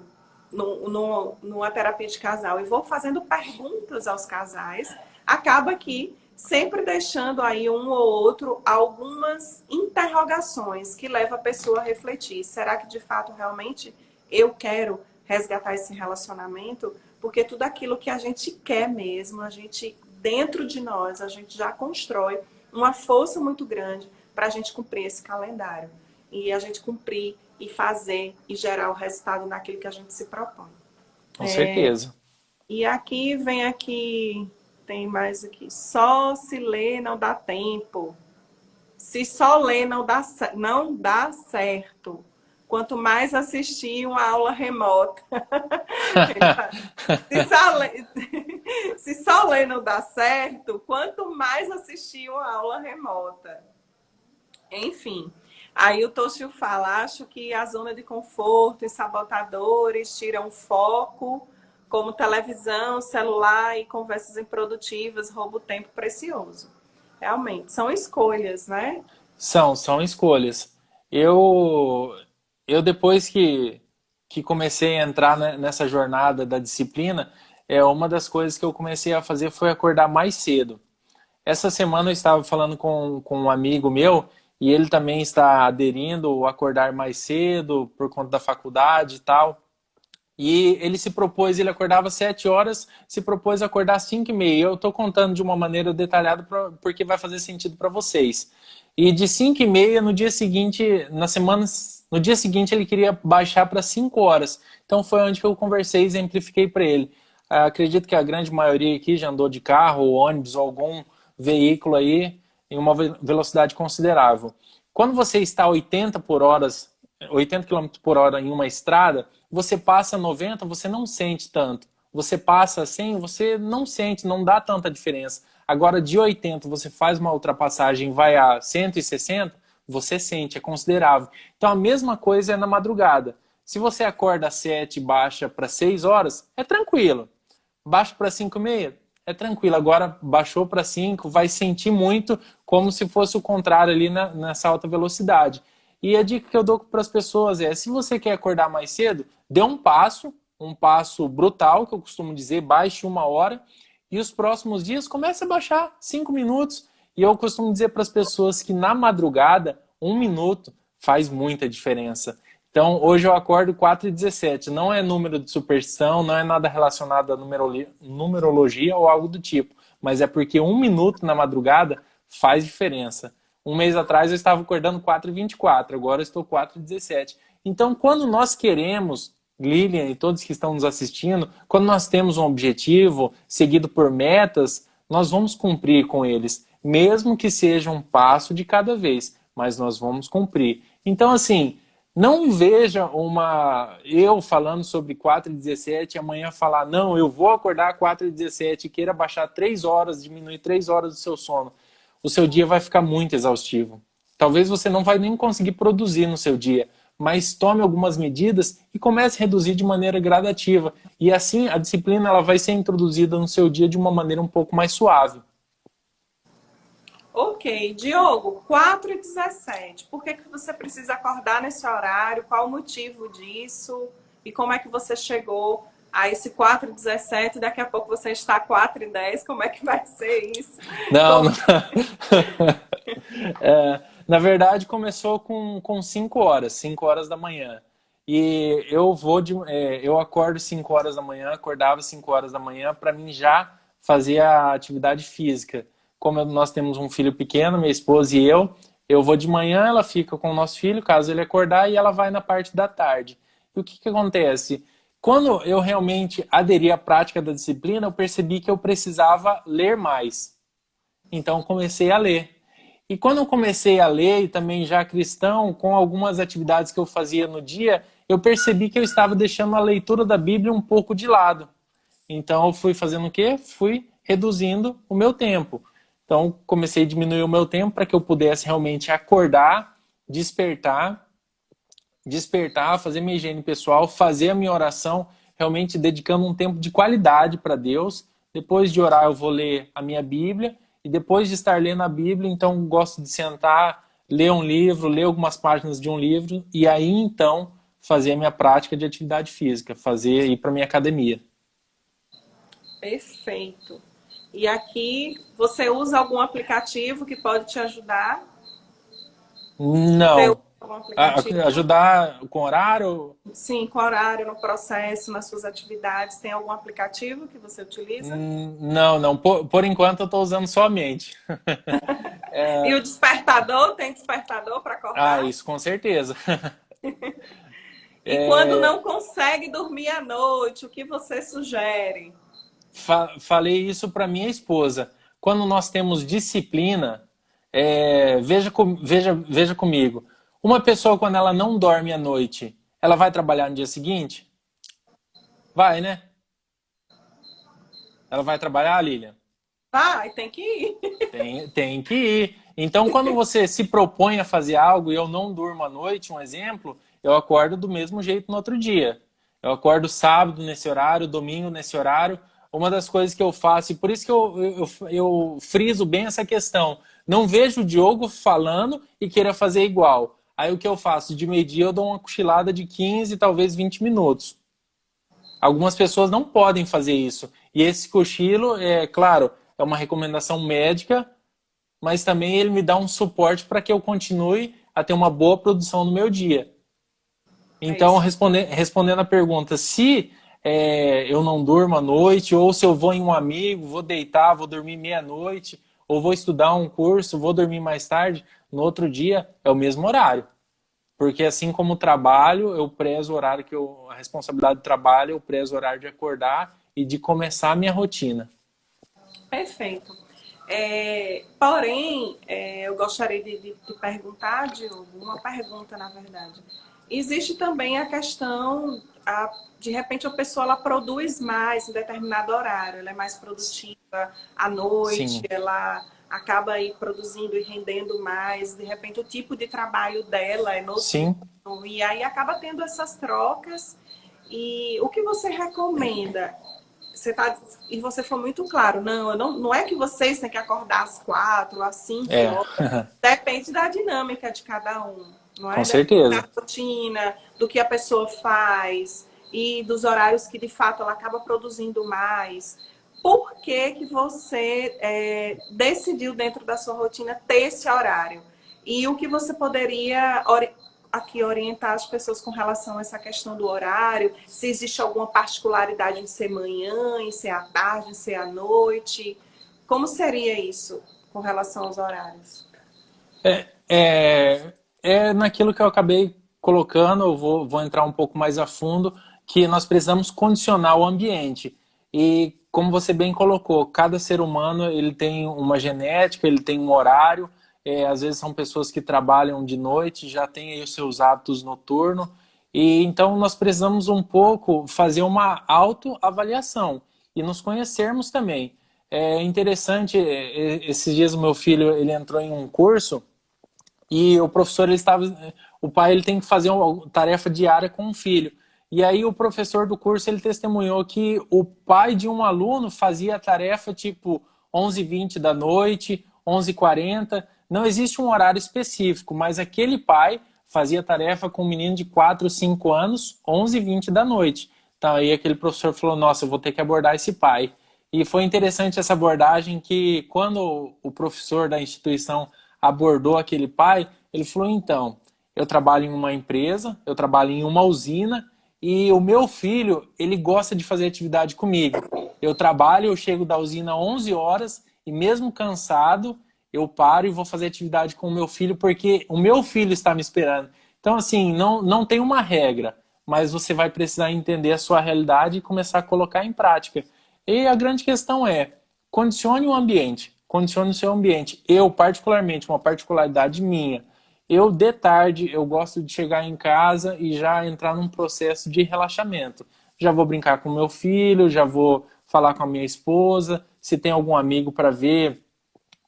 numa terapia de casal, e vou fazendo perguntas aos casais, acaba que sempre deixando aí um ou outro algumas interrogações que levam a pessoa a refletir. Será que de fato realmente eu quero resgatar esse relacionamento? Porque tudo aquilo que a gente quer mesmo, a gente, dentro de nós, a gente já constrói uma força muito grande para a gente cumprir esse calendário. E a gente cumprir e fazer e gerar o resultado naquilo que a gente se propõe. com certeza. E tem mais aqui. Só se lê não dá tempo. Se só ler não dá certo. Quanto mais assistir uma aula remota. se, só ler, se só ler não dá certo, quanto mais assistir uma aula remota. Enfim, aí o Toshio fala, acho que a zona de conforto e sabotadores tiram o foco, como televisão, celular e conversas improdutivas roubam o tempo precioso. Realmente, são escolhas, né? São escolhas. Eu, eu depois que comecei a entrar nessa jornada da disciplina, uma das coisas que eu comecei a fazer foi acordar mais cedo. Essa semana eu estava falando com um amigo meu e ele também está aderindo a acordar mais cedo por conta da faculdade e tal. E ele se propôs, ele acordava 7 horas, se propôs a acordar às 5h30. Eu estou contando de uma maneira detalhada porque vai fazer sentido para vocês. E de 5h30 no dia seguinte, no dia seguinte ele queria baixar para 5 horas. Então foi onde que eu conversei e exemplifiquei para ele. Acredito que a grande maioria aqui já andou de carro, ou ônibus, ou algum veículo aí em uma velocidade considerável. Quando você está a 80 km por hora em uma estrada, você passa 90, você não sente tanto. Você passa 100, você não sente, não dá tanta diferença. Agora, de 80, você faz uma ultrapassagem e vai a 160, você sente, é considerável. Então, a mesma coisa é na madrugada. Se você acorda às 7 e baixa para 6 horas, é tranquilo. Baixa para 5h30, é tranquilo. Agora, baixou para 5, vai sentir muito como se fosse o contrário ali nessa alta velocidade. E a dica que eu dou para as pessoas é, se você quer acordar mais cedo, dê um passo brutal, que eu costumo dizer, baixe 1 hora, e os próximos dias comece a baixar 5 minutos. E eu costumo dizer para as pessoas que na madrugada, 1 minuto faz muita diferença. Então, hoje eu acordo 4h17. Não é número de superstição, não é nada relacionado a numerologia ou algo do tipo. Mas é porque 1 minuto na madrugada faz diferença. Um mês atrás eu estava acordando 4h24, agora eu estou 4h17. Então, quando nós queremos, Lilian e todos que estão nos assistindo, quando nós temos um objetivo seguido por metas, nós vamos cumprir com eles, mesmo que seja um passo de cada vez, mas nós vamos cumprir. Então, assim, não veja eu falando sobre 4h17 e amanhã falar, não, eu vou acordar 4h17 e queira baixar 3 horas, diminuir 3 horas do seu sono. O seu dia vai ficar muito exaustivo. Talvez você não vai nem conseguir produzir no seu dia, mas tome algumas medidas e comece a reduzir de maneira gradativa. E assim a disciplina ela vai ser introduzida no seu dia de uma maneira um pouco mais suave. Ok, Diogo, 4h17. Por que você precisa acordar nesse horário? Qual o motivo disso? E como é que você chegou a esse 4h17? Daqui a pouco você está 4h10. Como é que vai ser isso? Não, Como... não. Na verdade, começou com 5 horas, 5 horas da manhã. E eu acordo 5 horas da manhã, acordava 5 horas da manhã para mim já fazer a atividade física. Como nós temos um filho pequeno, minha esposa e eu vou de manhã, ela fica com o nosso filho, caso ele acordar, e ela vai na parte da tarde. E o que acontece? Quando eu realmente aderi à prática da disciplina, eu percebi que eu precisava ler mais. Então comecei a ler. E quando eu comecei a ler, e também já cristão, com algumas atividades que eu fazia no dia, eu percebi que eu estava deixando a leitura da Bíblia um pouco de lado. Então eu fui fazendo o quê? Fui reduzindo o meu tempo. Então comecei a diminuir o meu tempo para que eu pudesse realmente acordar, despertar, fazer minha higiene pessoal, fazer a minha oração, realmente dedicando um tempo de qualidade para Deus. Depois de orar, eu vou ler a minha Bíblia. E depois de estar lendo a Bíblia, então gosto de sentar, ler um livro, ler algumas páginas de um livro e aí então fazer a minha prática de atividade física, ir para minha academia. Perfeito. E aqui você usa algum aplicativo que pode te ajudar? Você usa Não. algum aplicativo? Ajudar com horário? Sim, com horário, no processo, nas suas atividades. Tem algum aplicativo que você utiliza? Não. Por enquanto eu estou usando só a mente. E o despertador? Tem despertador para acordar? Isso com certeza. E quando não consegue dormir à noite, o que você sugere? Falei isso para minha esposa. Quando nós temos disciplina, veja comigo. Uma pessoa, quando ela não dorme à noite, ela vai trabalhar no dia seguinte? Vai, né? Ela vai trabalhar, Lilian? Vai, tem que ir. Tem que ir. Então, quando você se propõe a fazer algo e eu não durmo à noite, um exemplo, eu acordo do mesmo jeito no outro dia. Eu acordo sábado nesse horário, domingo nesse horário. Uma das coisas que eu faço, e por isso que eu friso bem essa questão, não vejo o Diogo falando e queira fazer igual. Aí o que eu faço? De meio-dia eu dou uma cochilada de 15, talvez 20 minutos. Algumas pessoas não podem fazer isso. E esse cochilo, claro, é uma recomendação médica, mas também ele me dá um suporte para que eu continue a ter uma boa produção no meu dia. Então, respondendo a pergunta, se eu não durmo à noite, ou se eu vou em um amigo, vou deitar, vou dormir meia-noite, ou vou estudar um curso, vou dormir mais tarde, no outro dia é o mesmo horário. Porque assim como o trabalho, eu prezo o horário a responsabilidade do trabalho, eu prezo o horário de acordar e de começar a minha rotina. Perfeito. Porém, eu gostaria de perguntar, Diogo, uma pergunta, na verdade. Existe também a questão, de repente a pessoa ela produz mais em determinado horário, ela é mais produtiva à noite, Sim. ela acaba aí produzindo e rendendo mais, de repente o tipo de trabalho dela é noturno. Sim. E aí acaba tendo essas trocas. E o que você recomenda? E você foi muito claro, não é que vocês têm que acordar às 4, às 5 horas. Depende da dinâmica de cada um, não é? Com certeza. Da rotina, do que a pessoa faz e dos horários que de fato ela acaba produzindo mais. Por que você decidiu dentro da sua rotina ter esse horário? E o que você poderia aqui orientar as pessoas com relação a essa questão do horário, se existe alguma particularidade em ser manhã, em ser à tarde, em ser à noite. Como seria isso com relação aos horários? Naquilo que eu acabei colocando, eu vou entrar um pouco mais a fundo, que nós precisamos condicionar o ambiente. E como você bem colocou, cada ser humano ele tem uma genética, ele tem um horário. Às vezes são pessoas que trabalham de noite, já têm aí os seus hábitos noturnos, e então nós precisamos um pouco fazer uma autoavaliação e nos conhecermos também. É interessante, esses dias o meu filho ele entrou em um curso E o professor, o pai ele tem que fazer uma tarefa diária com o filho. E aí o professor do curso ele testemunhou que o pai de um aluno fazia a tarefa tipo 11h20 da noite, 11h40. Não existe um horário específico, mas aquele pai fazia tarefa com um menino de 4, 5 anos, 11h20 da noite. Então aí aquele professor falou, nossa, eu vou ter que abordar esse pai. E foi interessante essa abordagem que quando o professor da instituição abordou aquele pai, ele falou, então, eu trabalho em uma empresa, eu trabalho em uma usina e o meu filho, ele gosta de fazer atividade comigo. Eu trabalho, eu chego da usina 11 horas e mesmo cansado, eu paro e vou fazer atividade com o meu filho porque o meu filho está me esperando. Então, assim, não tem uma regra, mas você vai precisar entender a sua realidade e começar a colocar em prática. E a grande questão é, condicione o ambiente, condicione o seu ambiente. Eu, particularmente, uma particularidade minha, eu, de tarde, eu gosto de chegar em casa e já entrar num processo de relaxamento. Já vou brincar com meu filho, já vou falar com a minha esposa, se tem algum amigo para ver,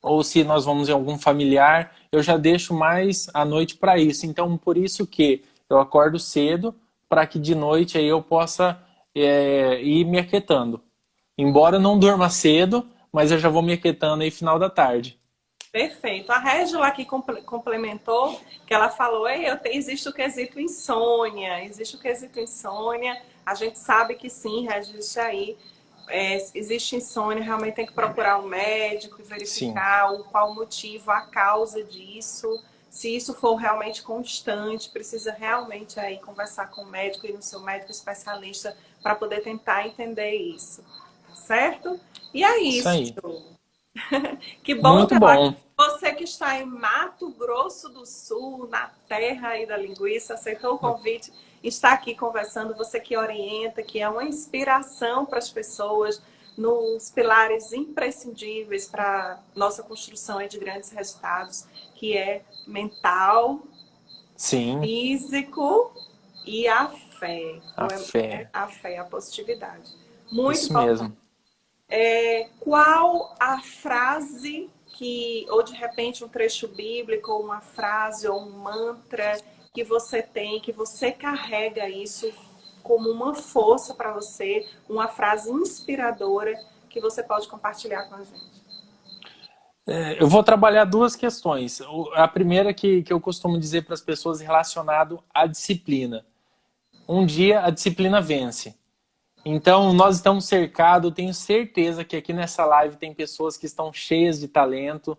ou se nós vamos em algum familiar, eu já deixo mais a noite para isso. Então, por isso que eu acordo cedo, para que de noite aí eu possa ir me aquietando. Embora eu não durma cedo, mas eu já vou me aquietando aí final da tarde. Perfeito. A Régila aqui complementou que ela falou, existe o quesito insônia, existe o quesito insônia. A gente sabe que sim, existe aí. Existe insônia, realmente tem que procurar um médico e verificar qual o motivo, a causa disso. Se isso for realmente constante, precisa realmente aí conversar com o médico e no seu médico especialista para poder tentar entender isso. Certo? E é Isso isso. aí. Que bom Muito ter bom. você que está em Mato Grosso do Sul, na terra aí da linguiça, aceitou o convite, está aqui conversando, você que orienta, que é uma inspiração para as pessoas, nos pilares imprescindíveis para nossa construção aí de grandes resultados, que é mental, Sim, físico e a fé. a fé. A fé, a positividade. Muito Isso importante. mesmo. Qual a frase que, ou de repente um trecho bíblico, ou uma frase, ou um mantra que você tem, que você carrega isso como uma força para você, uma frase inspiradora que você pode compartilhar com a gente? Eu vou trabalhar duas questões. A primeira que eu costumo dizer para as pessoas relacionado à disciplina. Um dia a disciplina vence. Então, nós estamos cercados, eu tenho certeza que aqui nessa live tem pessoas que estão cheias de talento,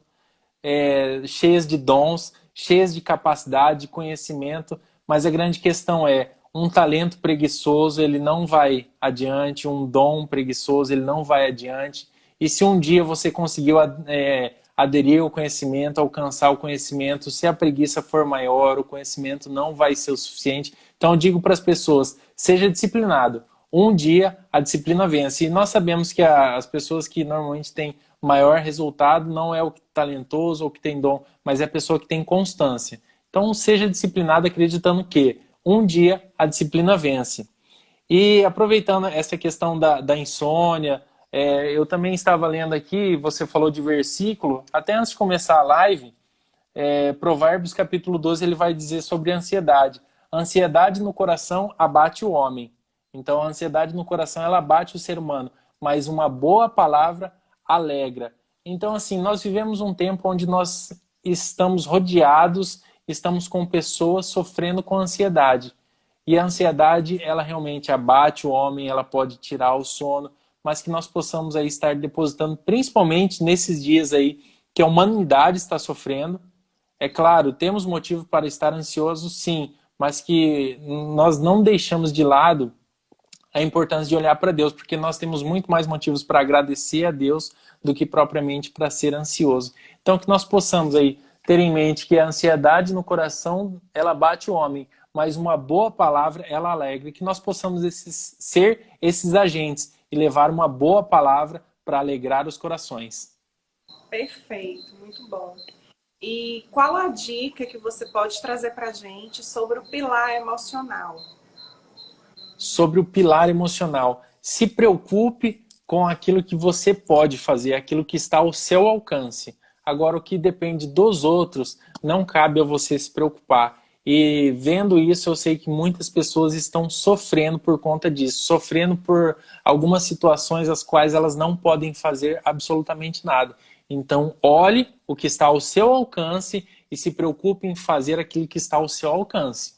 cheias de dons, cheias de capacidade, de conhecimento, mas a grande questão é, um talento preguiçoso, ele não vai adiante, um dom preguiçoso, ele não vai adiante. E se um dia você conseguiu aderir ao conhecimento, alcançar o conhecimento, se a preguiça for maior, o conhecimento não vai ser o suficiente. Então, eu digo para as pessoas, seja disciplinado. Um dia a disciplina vence. E nós sabemos que as pessoas que normalmente têm maior resultado não é o talentoso ou que tem dom, mas é a pessoa que tem constância. Então, seja disciplinado acreditando que um dia a disciplina vence. E aproveitando essa questão da insônia, eu também estava lendo aqui, você falou de versículo, até antes de começar a live, Provérbios capítulo 12, ele vai dizer sobre a ansiedade. A ansiedade no coração abate o homem. Então, a ansiedade no coração, ela abate o ser humano, mas uma boa palavra alegra. Então, assim, nós vivemos um tempo onde nós estamos rodeados, estamos com pessoas sofrendo com ansiedade. E a ansiedade, ela realmente abate o homem, ela pode tirar o sono, mas que nós possamos aí estar depositando, principalmente nesses dias aí que a humanidade está sofrendo. É claro, temos motivo para estar ansiosos, sim, mas que nós não deixamos de lado a importância de olhar para Deus, porque nós temos muito mais motivos para agradecer a Deus do que propriamente para ser ansioso. Então, que nós possamos aí ter em mente que a ansiedade no coração, ela bate o homem, mas uma boa palavra, ela alegra. Que nós possamos ser esses agentes e levar uma boa palavra para alegrar os corações. Perfeito, muito bom. E qual a dica que você pode trazer para a gente sobre o pilar emocional? Sobre o pilar emocional. Se preocupe com aquilo que você pode fazer, aquilo que está ao seu alcance. Agora, o que depende dos outros, não cabe a você se preocupar. E vendo isso, eu sei que muitas pessoas estão sofrendo por conta disso, sofrendo por algumas situações as quais elas não podem fazer absolutamente nada. Então, olhe o que está ao seu alcance e se preocupe em fazer aquilo que está ao seu alcance.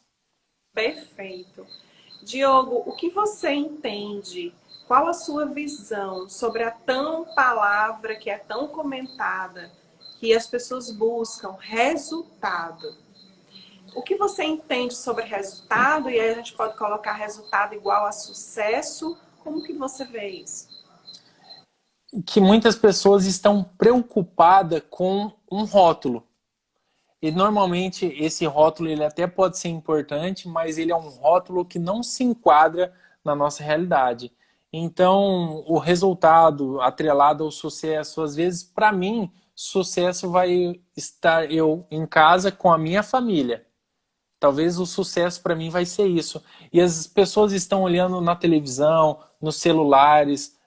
Perfeito. Diogo, o que você entende? Qual a sua visão sobre a tão palavra que é tão comentada, que as pessoas buscam resultado? O que você entende sobre resultado? E aí a gente pode colocar resultado igual a sucesso. Como que você vê isso? Que muitas pessoas estão preocupadas com um rótulo. E normalmente esse rótulo ele até pode ser importante, mas ele é um rótulo que não se enquadra na nossa realidade. Então, o resultado atrelado ao sucesso, às vezes, para mim, sucesso vai estar eu em casa com a minha família. Talvez o sucesso para mim vai ser isso. E as pessoas estão olhando na televisão, nos celulares,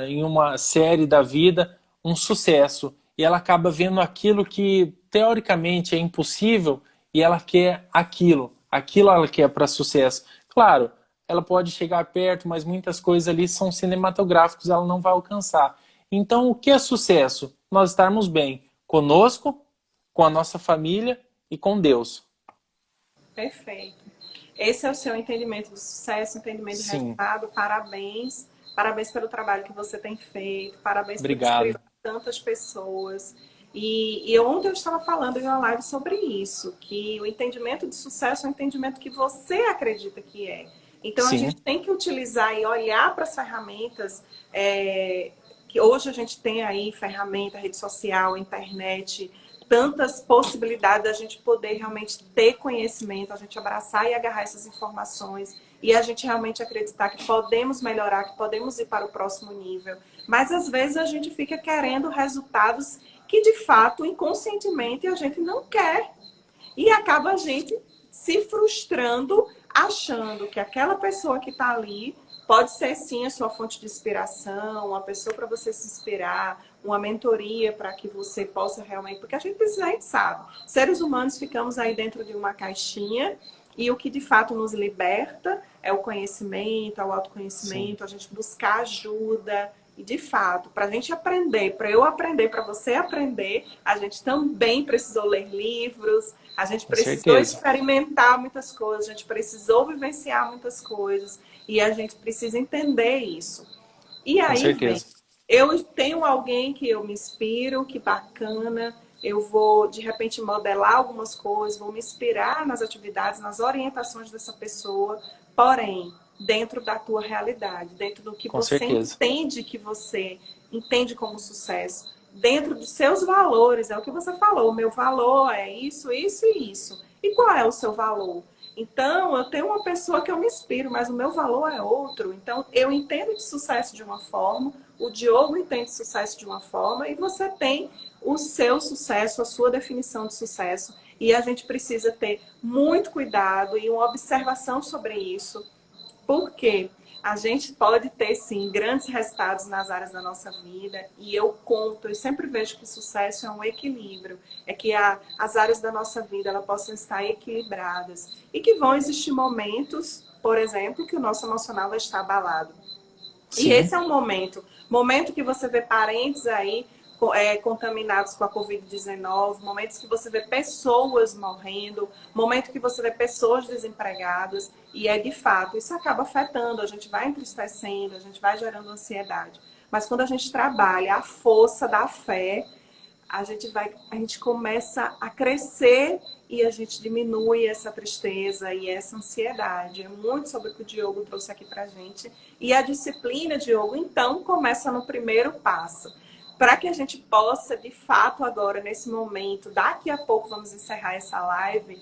em uma série da vida, um sucesso. E ela acaba vendo aquilo que teoricamente é impossível e ela quer aquilo. Aquilo ela quer para sucesso. Claro, ela pode chegar perto, mas muitas coisas ali são cinematográficas, ela não vai alcançar. Então, o que é sucesso? Nós estarmos bem conosco, com a nossa família e com Deus. Perfeito. Esse é o seu entendimento do sucesso, entendimento de resultado. Parabéns. Parabéns pelo trabalho que você tem feito. Parabéns por inspirar tantas pessoas. E ontem eu estava falando em uma live sobre isso, que o entendimento de sucesso é um entendimento que você acredita que é. Então, a gente tem que utilizar e olhar para as ferramentas que hoje a gente tem aí, ferramenta, rede social, internet, tantas possibilidades da gente poder realmente ter conhecimento, a gente abraçar e agarrar essas informações e a gente realmente acreditar que podemos melhorar, que podemos ir para o próximo nível. Mas às vezes a gente fica querendo resultados que de fato, inconscientemente, a gente não quer. E acaba a gente se frustrando, achando que aquela pessoa que está ali pode ser sim a sua fonte de inspiração, uma pessoa para você se inspirar, uma mentoria para que você possa realmente... Porque a gente sabe, seres humanos ficamos aí dentro de uma caixinha e o que de fato nos liberta é o conhecimento, é o autoconhecimento, a gente buscar ajuda. E de fato, para a gente aprender, para eu aprender, para você aprender, a gente também precisou ler livros, a gente precisou experimentar muitas coisas, a gente precisou vivenciar muitas coisas e a gente precisa entender isso. E aí, vem, eu tenho alguém que eu me inspiro, que bacana, eu vou de repente modelar algumas coisas, vou me inspirar nas atividades, nas orientações dessa pessoa, porém, dentro da tua realidade, dentro do que você entende que você entende como sucesso, dentro dos seus valores, é o que você falou, o meu valor é isso, isso e isso. E qual é o seu valor? Então, eu tenho uma pessoa que eu me inspiro, mas o meu valor é outro. Então, eu entendo de sucesso de uma forma, o Diogo entende de sucesso de uma forma, e você tem o seu sucesso, a sua definição de sucesso. E a gente precisa ter muito cuidado e uma observação sobre isso, porque a gente pode ter, sim, grandes resultados nas áreas da nossa vida. E eu sempre vejo que sucesso é um equilíbrio. É que as áreas da nossa vida elas possam estar equilibradas. E que vão existir momentos, por exemplo, que o nosso emocional vai estar abalado. Sim. E esse é um momento que você vê parentes aí contaminados com a Covid-19, momentos que você vê pessoas morrendo, momento que você vê pessoas desempregadas, e de fato, isso acaba afetando, a gente vai entristecendo, a gente vai gerando ansiedade. Mas quando a gente trabalha a força da fé, a gente começa a crescer e a gente diminui essa tristeza e essa ansiedade. É muito sobre o que o Diogo trouxe aqui pra gente. E a disciplina, Diogo, então, começa no primeiro passo. Para que a gente possa, de fato, agora, nesse momento, daqui a pouco vamos encerrar essa live,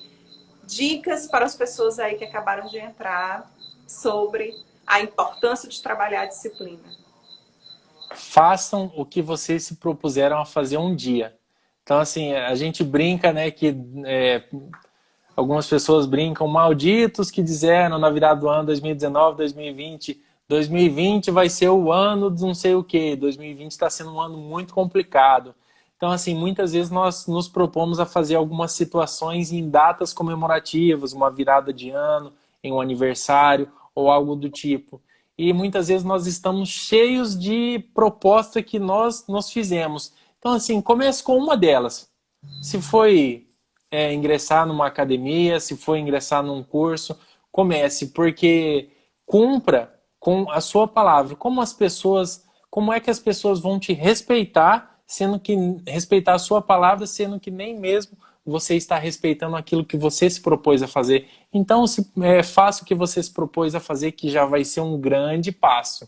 dicas para as pessoas aí que acabaram de entrar sobre a importância de trabalhar a disciplina. Façam o que vocês se propuseram a fazer um dia. Então, assim, a gente brinca, né, que algumas pessoas brincam, malditos que disseram na virada do ano 2019, 2020... 2020 vai ser o ano de não sei o que, 2020 está sendo um ano muito complicado. Então, assim, muitas vezes nós nos propomos a fazer algumas situações em datas comemorativas, uma virada de ano, em um aniversário ou algo do tipo. E muitas vezes nós estamos cheios de proposta que nós nos fizemos. Então, assim, comece com uma delas. Se foi ingressar numa academia, se for ingressar num curso, comece, porque cumpra com a sua palavra. Como é que as pessoas vão te respeitar, sendo que respeitar a sua palavra, sendo que nem mesmo você está respeitando aquilo que você se propôs a fazer. Então, faça o que você se propôs a fazer, que já vai ser um grande passo.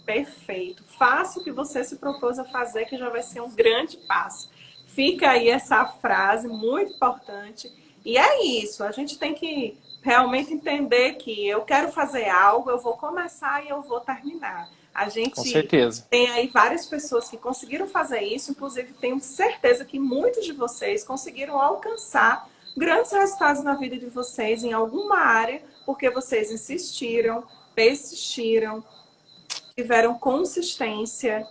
Perfeito. Faça o que você se propôs a fazer, que já vai ser um grande passo. Fica aí essa frase muito importante. E é isso, a gente tem que realmente entender que eu quero fazer algo, eu vou começar e eu vou terminar. A Com gente certeza. tem aí várias pessoas que conseguiram fazer isso, inclusive tenho certeza que muitos de vocês conseguiram alcançar grandes resultados na vida de vocês em alguma área, porque vocês insistiram, persistiram, tiveram consistência,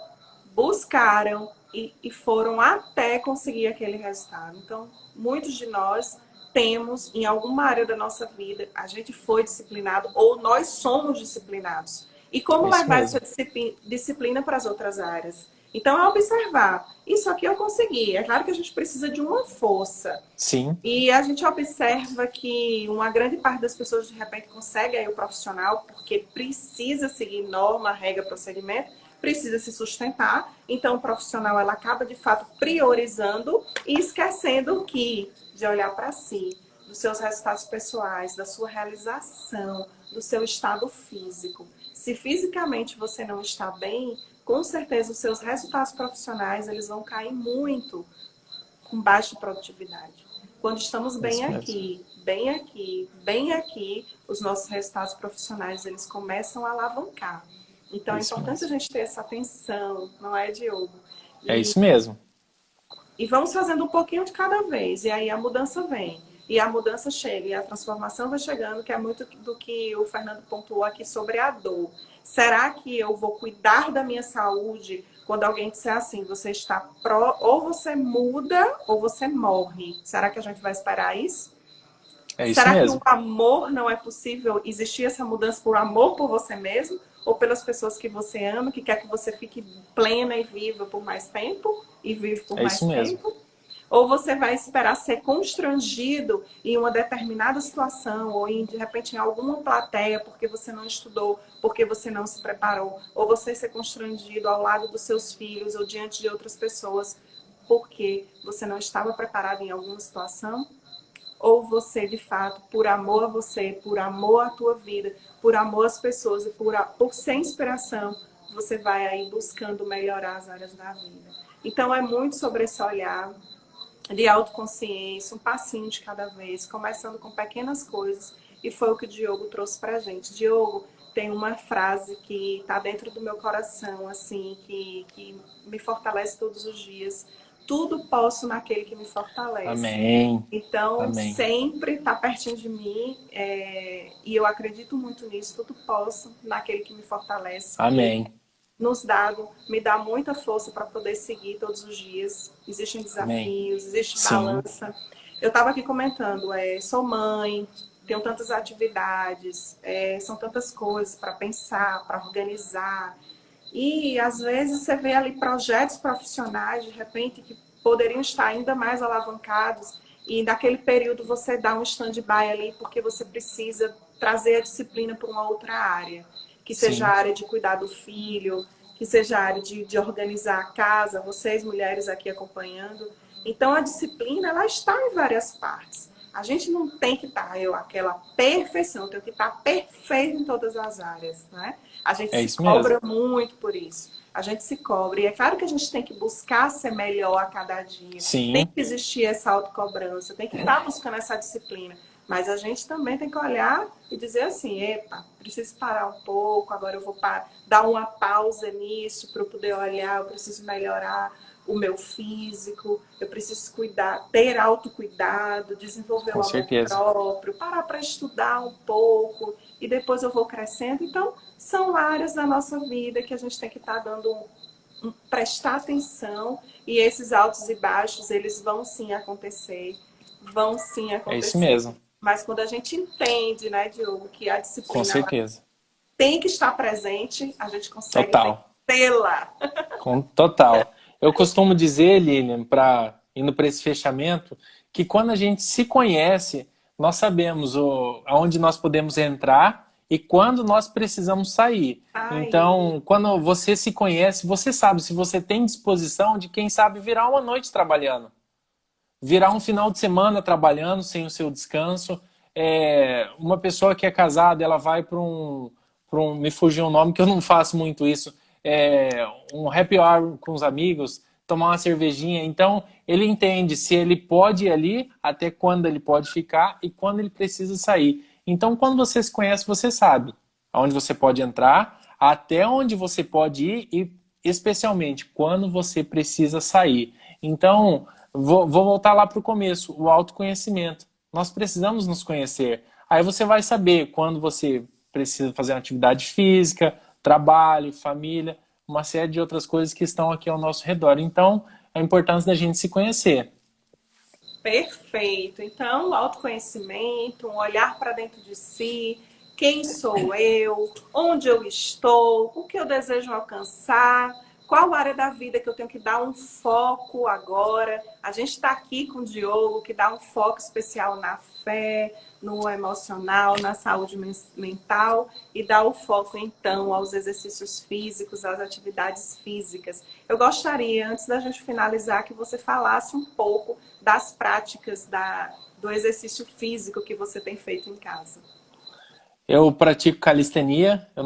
buscaram e foram até conseguir aquele resultado. Então, muitos de nós temos em alguma área da nossa vida, a gente foi disciplinado ou nós somos disciplinados. E como Isso levar essa mesmo. disciplina para as outras áreas? Então, é observar. Isso aqui eu consegui. É claro que a gente precisa de uma força. Sim, E a gente observa que uma grande parte das pessoas de repente consegue aí o profissional porque precisa seguir norma, regra, procedimento, precisa se sustentar. Então o profissional ela acaba de fato priorizando e esquecendo que de olhar para si, dos seus resultados pessoais, da sua realização, do seu estado físico. Se fisicamente você não está bem, com certeza os seus resultados profissionais eles vão cair muito com baixa produtividade. Quando estamos bem isso mesmo. aqui, bem aqui, bem aqui, os nossos resultados profissionais eles começam a alavancar. Então é Isso importante a mesmo. gente ter essa atenção, não é, Diogo? É E, isso mesmo. e vamos fazendo um pouquinho de cada vez, e aí a mudança vem. E a mudança chega, e a transformação vai chegando, que é muito do que o Fernando pontuou aqui sobre a dor. Será que eu vou cuidar da minha saúde quando alguém disser assim, você está ou você muda ou você morre? Será que a gente vai esperar isso? É isso Será que o mesmo. amor não é possível existir essa mudança por amor por você mesmo? Ou pelas pessoas que você ama, que quer que você fique plena e viva por mais tempo? E vive por É mais isso mesmo. tempo? Ou você vai esperar ser constrangido em uma determinada situação, ou de repente em alguma plateia, porque você não estudou, porque você não se preparou, ou você ser constrangido ao lado dos seus filhos ou diante de outras pessoas, porque você não estava preparado em alguma situação? Ou você, de fato, por amor a você, por amor à tua vida, por amor às pessoas e por ser inspiração, você vai aí buscando melhorar as áreas da vida. Então, é muito sobre esse olhar de autoconsciência, um passinho de cada vez, começando com pequenas coisas. E foi o que o Diogo trouxe pra gente. Diogo, tem uma frase que está dentro do meu coração, assim, que me fortalece todos os dias. Tudo posso naquele que me fortalece. Amém. Então, Amém. sempre está pertinho de mim, e eu acredito muito nisso. Tudo posso naquele que me fortalece, que Amém. nos dado, me dá muita força para poder seguir todos os dias. Existem Amém. desafios, existe Sim. balança. Eu estava aqui comentando, sou mãe, tenho tantas atividades, são tantas coisas para pensar, para organizar. E às vezes você vê ali projetos profissionais, de repente, que poderiam estar ainda mais alavancados, e naquele período você dá um stand-by ali, porque você precisa trazer a disciplina para uma outra área, que seja a Sim. área de cuidar do filho, que seja a área de organizar a casa, vocês mulheres aqui acompanhando. Então a disciplina, ela está em várias partes. A gente não tem que estar aquela perfeição, tem que estar perfeito em todas as áreas, né? A gente É se isso mesmo. cobra muito por isso. A gente se cobra. E é claro que a gente tem que buscar ser melhor a cada dia. Tem Sim. que existir essa autocobrança, tem que estar buscando essa disciplina. Mas a gente também tem que olhar e dizer assim, epa, preciso parar um pouco, agora eu vou dar uma pausa nisso para eu poder olhar, eu preciso melhorar o meu físico, eu preciso cuidar, ter autocuidado, desenvolver Com o amor certeza. próprio, parar para estudar um pouco e depois eu vou crescendo. Então, são áreas da nossa vida que a gente tem que estar dando prestar atenção e esses altos e baixos, eles vão sim acontecer. Vão sim É isso acontecer. mesmo, Mas quando a gente entende, né, Diogo, que a com disciplina ela certeza. tem que estar presente, a gente consegue Total. vencê-la. Total. Eu costumo dizer, Lilian, indo para esse fechamento, que quando a gente se conhece, nós sabemos aonde nós podemos entrar e quando nós precisamos sair. Aí, Então, quando você se conhece, você sabe se você tem disposição de, quem sabe, virar uma noite trabalhando, virar um final de semana trabalhando sem o seu descanso. Uma pessoa que é casada, ela vai me fugiu o nome, que eu não faço muito isso, um happy hour com os amigos, tomar uma cervejinha. Então, ele entende se ele pode ir ali, até quando ele pode ficar e quando ele precisa sair. Então, quando você se conhece, você sabe aonde você pode entrar, até onde você pode ir e, especialmente, quando você precisa sair. Então, vou voltar lá para o começo, o autoconhecimento. Nós precisamos nos conhecer. Aí você vai saber quando você precisa fazer uma atividade física, trabalho, família, uma série de outras coisas que estão aqui ao nosso redor. Então, a importância da gente se conhecer. perfeito. Então, o autoconhecimento, um olhar para dentro de si, quem sou eu, onde eu estou, o que eu desejo alcançar, qual área da vida que eu tenho que dar um foco agora. A gente está aqui com o Diogo, que dá um foco especial na fé, no emocional, na saúde mental e dá o foco, então, aos exercícios físicos, às atividades físicas. Eu gostaria, antes da gente finalizar, que você falasse um pouco das práticas do exercício físico que você tem feito em casa. Eu pratico calistenia, eu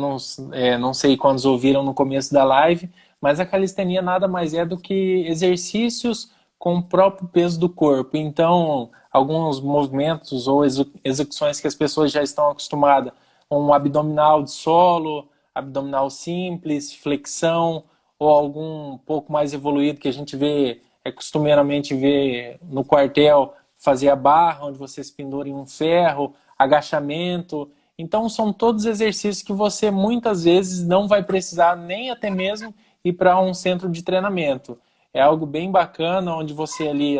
não sei quantos ouviram no começo da live, mas a calistenia nada mais é do que exercícios com o próprio peso do corpo. Então, alguns movimentos ou execuções que as pessoas já estão acostumadas, um abdominal de solo, abdominal simples, flexão, ou algum pouco mais evoluído que a gente costumeiramente vê no quartel, fazer a barra, onde você se pendura em um ferro, agachamento. Então, são todos exercícios que você muitas vezes não vai precisar nem até mesmo ir para um centro de treinamento. É algo bem bacana, onde você ali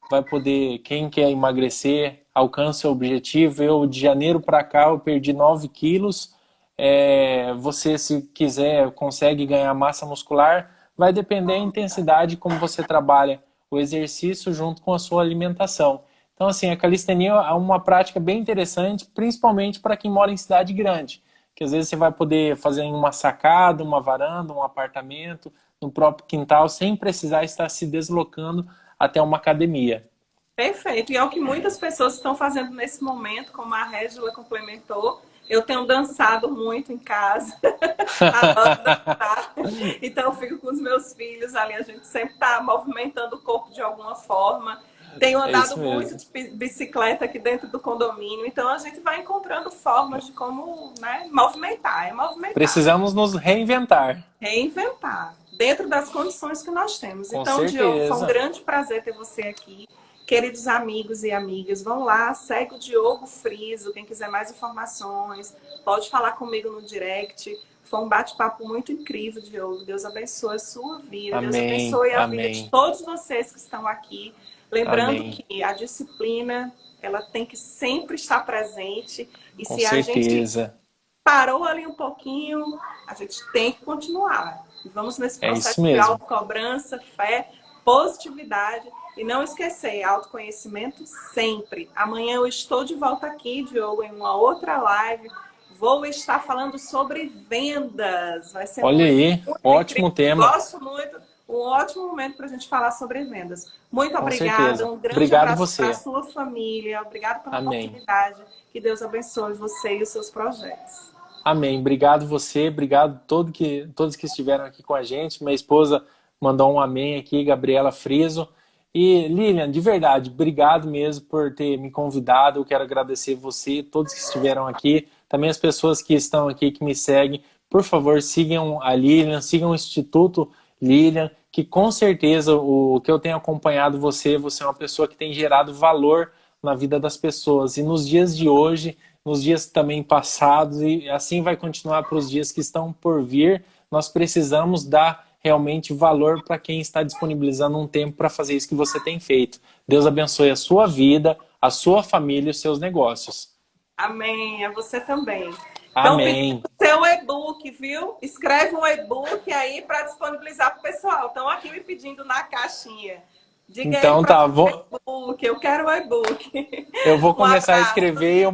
vai poder, quem quer emagrecer, alcança o objetivo. Eu, de janeiro para cá, eu perdi 9 quilos. Você, se quiser, consegue ganhar massa muscular. Vai depender da intensidade como você trabalha o exercício junto com a sua alimentação. Então, assim, a calistenia é uma prática bem interessante, principalmente para quem mora em cidade grande, que às vezes você vai poder fazer em uma sacada, uma varanda, um apartamento, no próprio quintal, sem precisar estar se deslocando até uma academia. Perfeito. E é o que muitas pessoas estão fazendo nesse momento, como a Régila complementou. Eu tenho dançado muito em casa. Adoro dançar. Então, eu fico com os meus filhos ali. A gente sempre está movimentando o corpo de alguma forma. Tenho É isso andado muito mesmo. de bicicleta aqui dentro do condomínio. Então, a gente vai encontrando formas de como, né, movimentar. É movimentar. Precisamos nos reinventar. Reinventar. Dentro das condições que nós temos. Com Então, Diogo, foi um certeza. grande prazer ter você aqui. Queridos amigos e amigas, vão lá, segue o Diogo Friso, quem quiser mais informações, pode falar comigo no direct. Foi um bate-papo muito incrível, Diogo. Deus abençoe a sua vida, Deus Amém, abençoe a vida de amém, todos vocês que estão aqui. Lembrando amém. que a disciplina, ela tem que sempre estar presente. E Com se a gente certeza. parou ali um pouquinho, a gente tem que continuar. E vamos nesse É isso processo de mesmo. autocobrança, fé, positividade. E não esquecer, autoconhecimento sempre. Amanhã eu estou de volta aqui, Diogo, em uma outra live. Vou estar falando sobre vendas. Vai ser Olha muito, aí, muito incrível. ótimo tema. Gosto muito. Um ótimo momento para a gente falar sobre vendas. Muito Com obrigada. certeza. Um grande Obrigado abraço para a você. sua família. Obrigada pela Amém. oportunidade. Que Deus abençoe você e os seus projetos. Amém. Obrigado você, obrigado todos que estiveram aqui com a gente. Minha esposa mandou um amém aqui, Gabriela Friso. E Lilian, de verdade, obrigado mesmo por ter me convidado. Eu quero agradecer você, todos que estiveram aqui, também as pessoas que estão aqui, que me seguem. Por favor, sigam a Lilian, sigam o Instituto Lilian, que com certeza o que eu tenho acompanhado você é uma pessoa que tem gerado valor na vida das pessoas. E nos dias de hoje, nos dias também passados, e assim vai continuar para os dias que estão por vir, nós precisamos dar realmente valor para quem está disponibilizando um tempo para fazer isso que você tem feito. Deus abençoe a sua vida, a sua família e os seus negócios. Amém. A você também. Então, Amém. seu e-book, viu? Escreve um e-book aí para disponibilizar para o pessoal. Estão aqui me pedindo na caixinha. Diga Então aí tá, para o e-book. Eu quero o e-book. eu vou Um começar a abraço. escrever e eu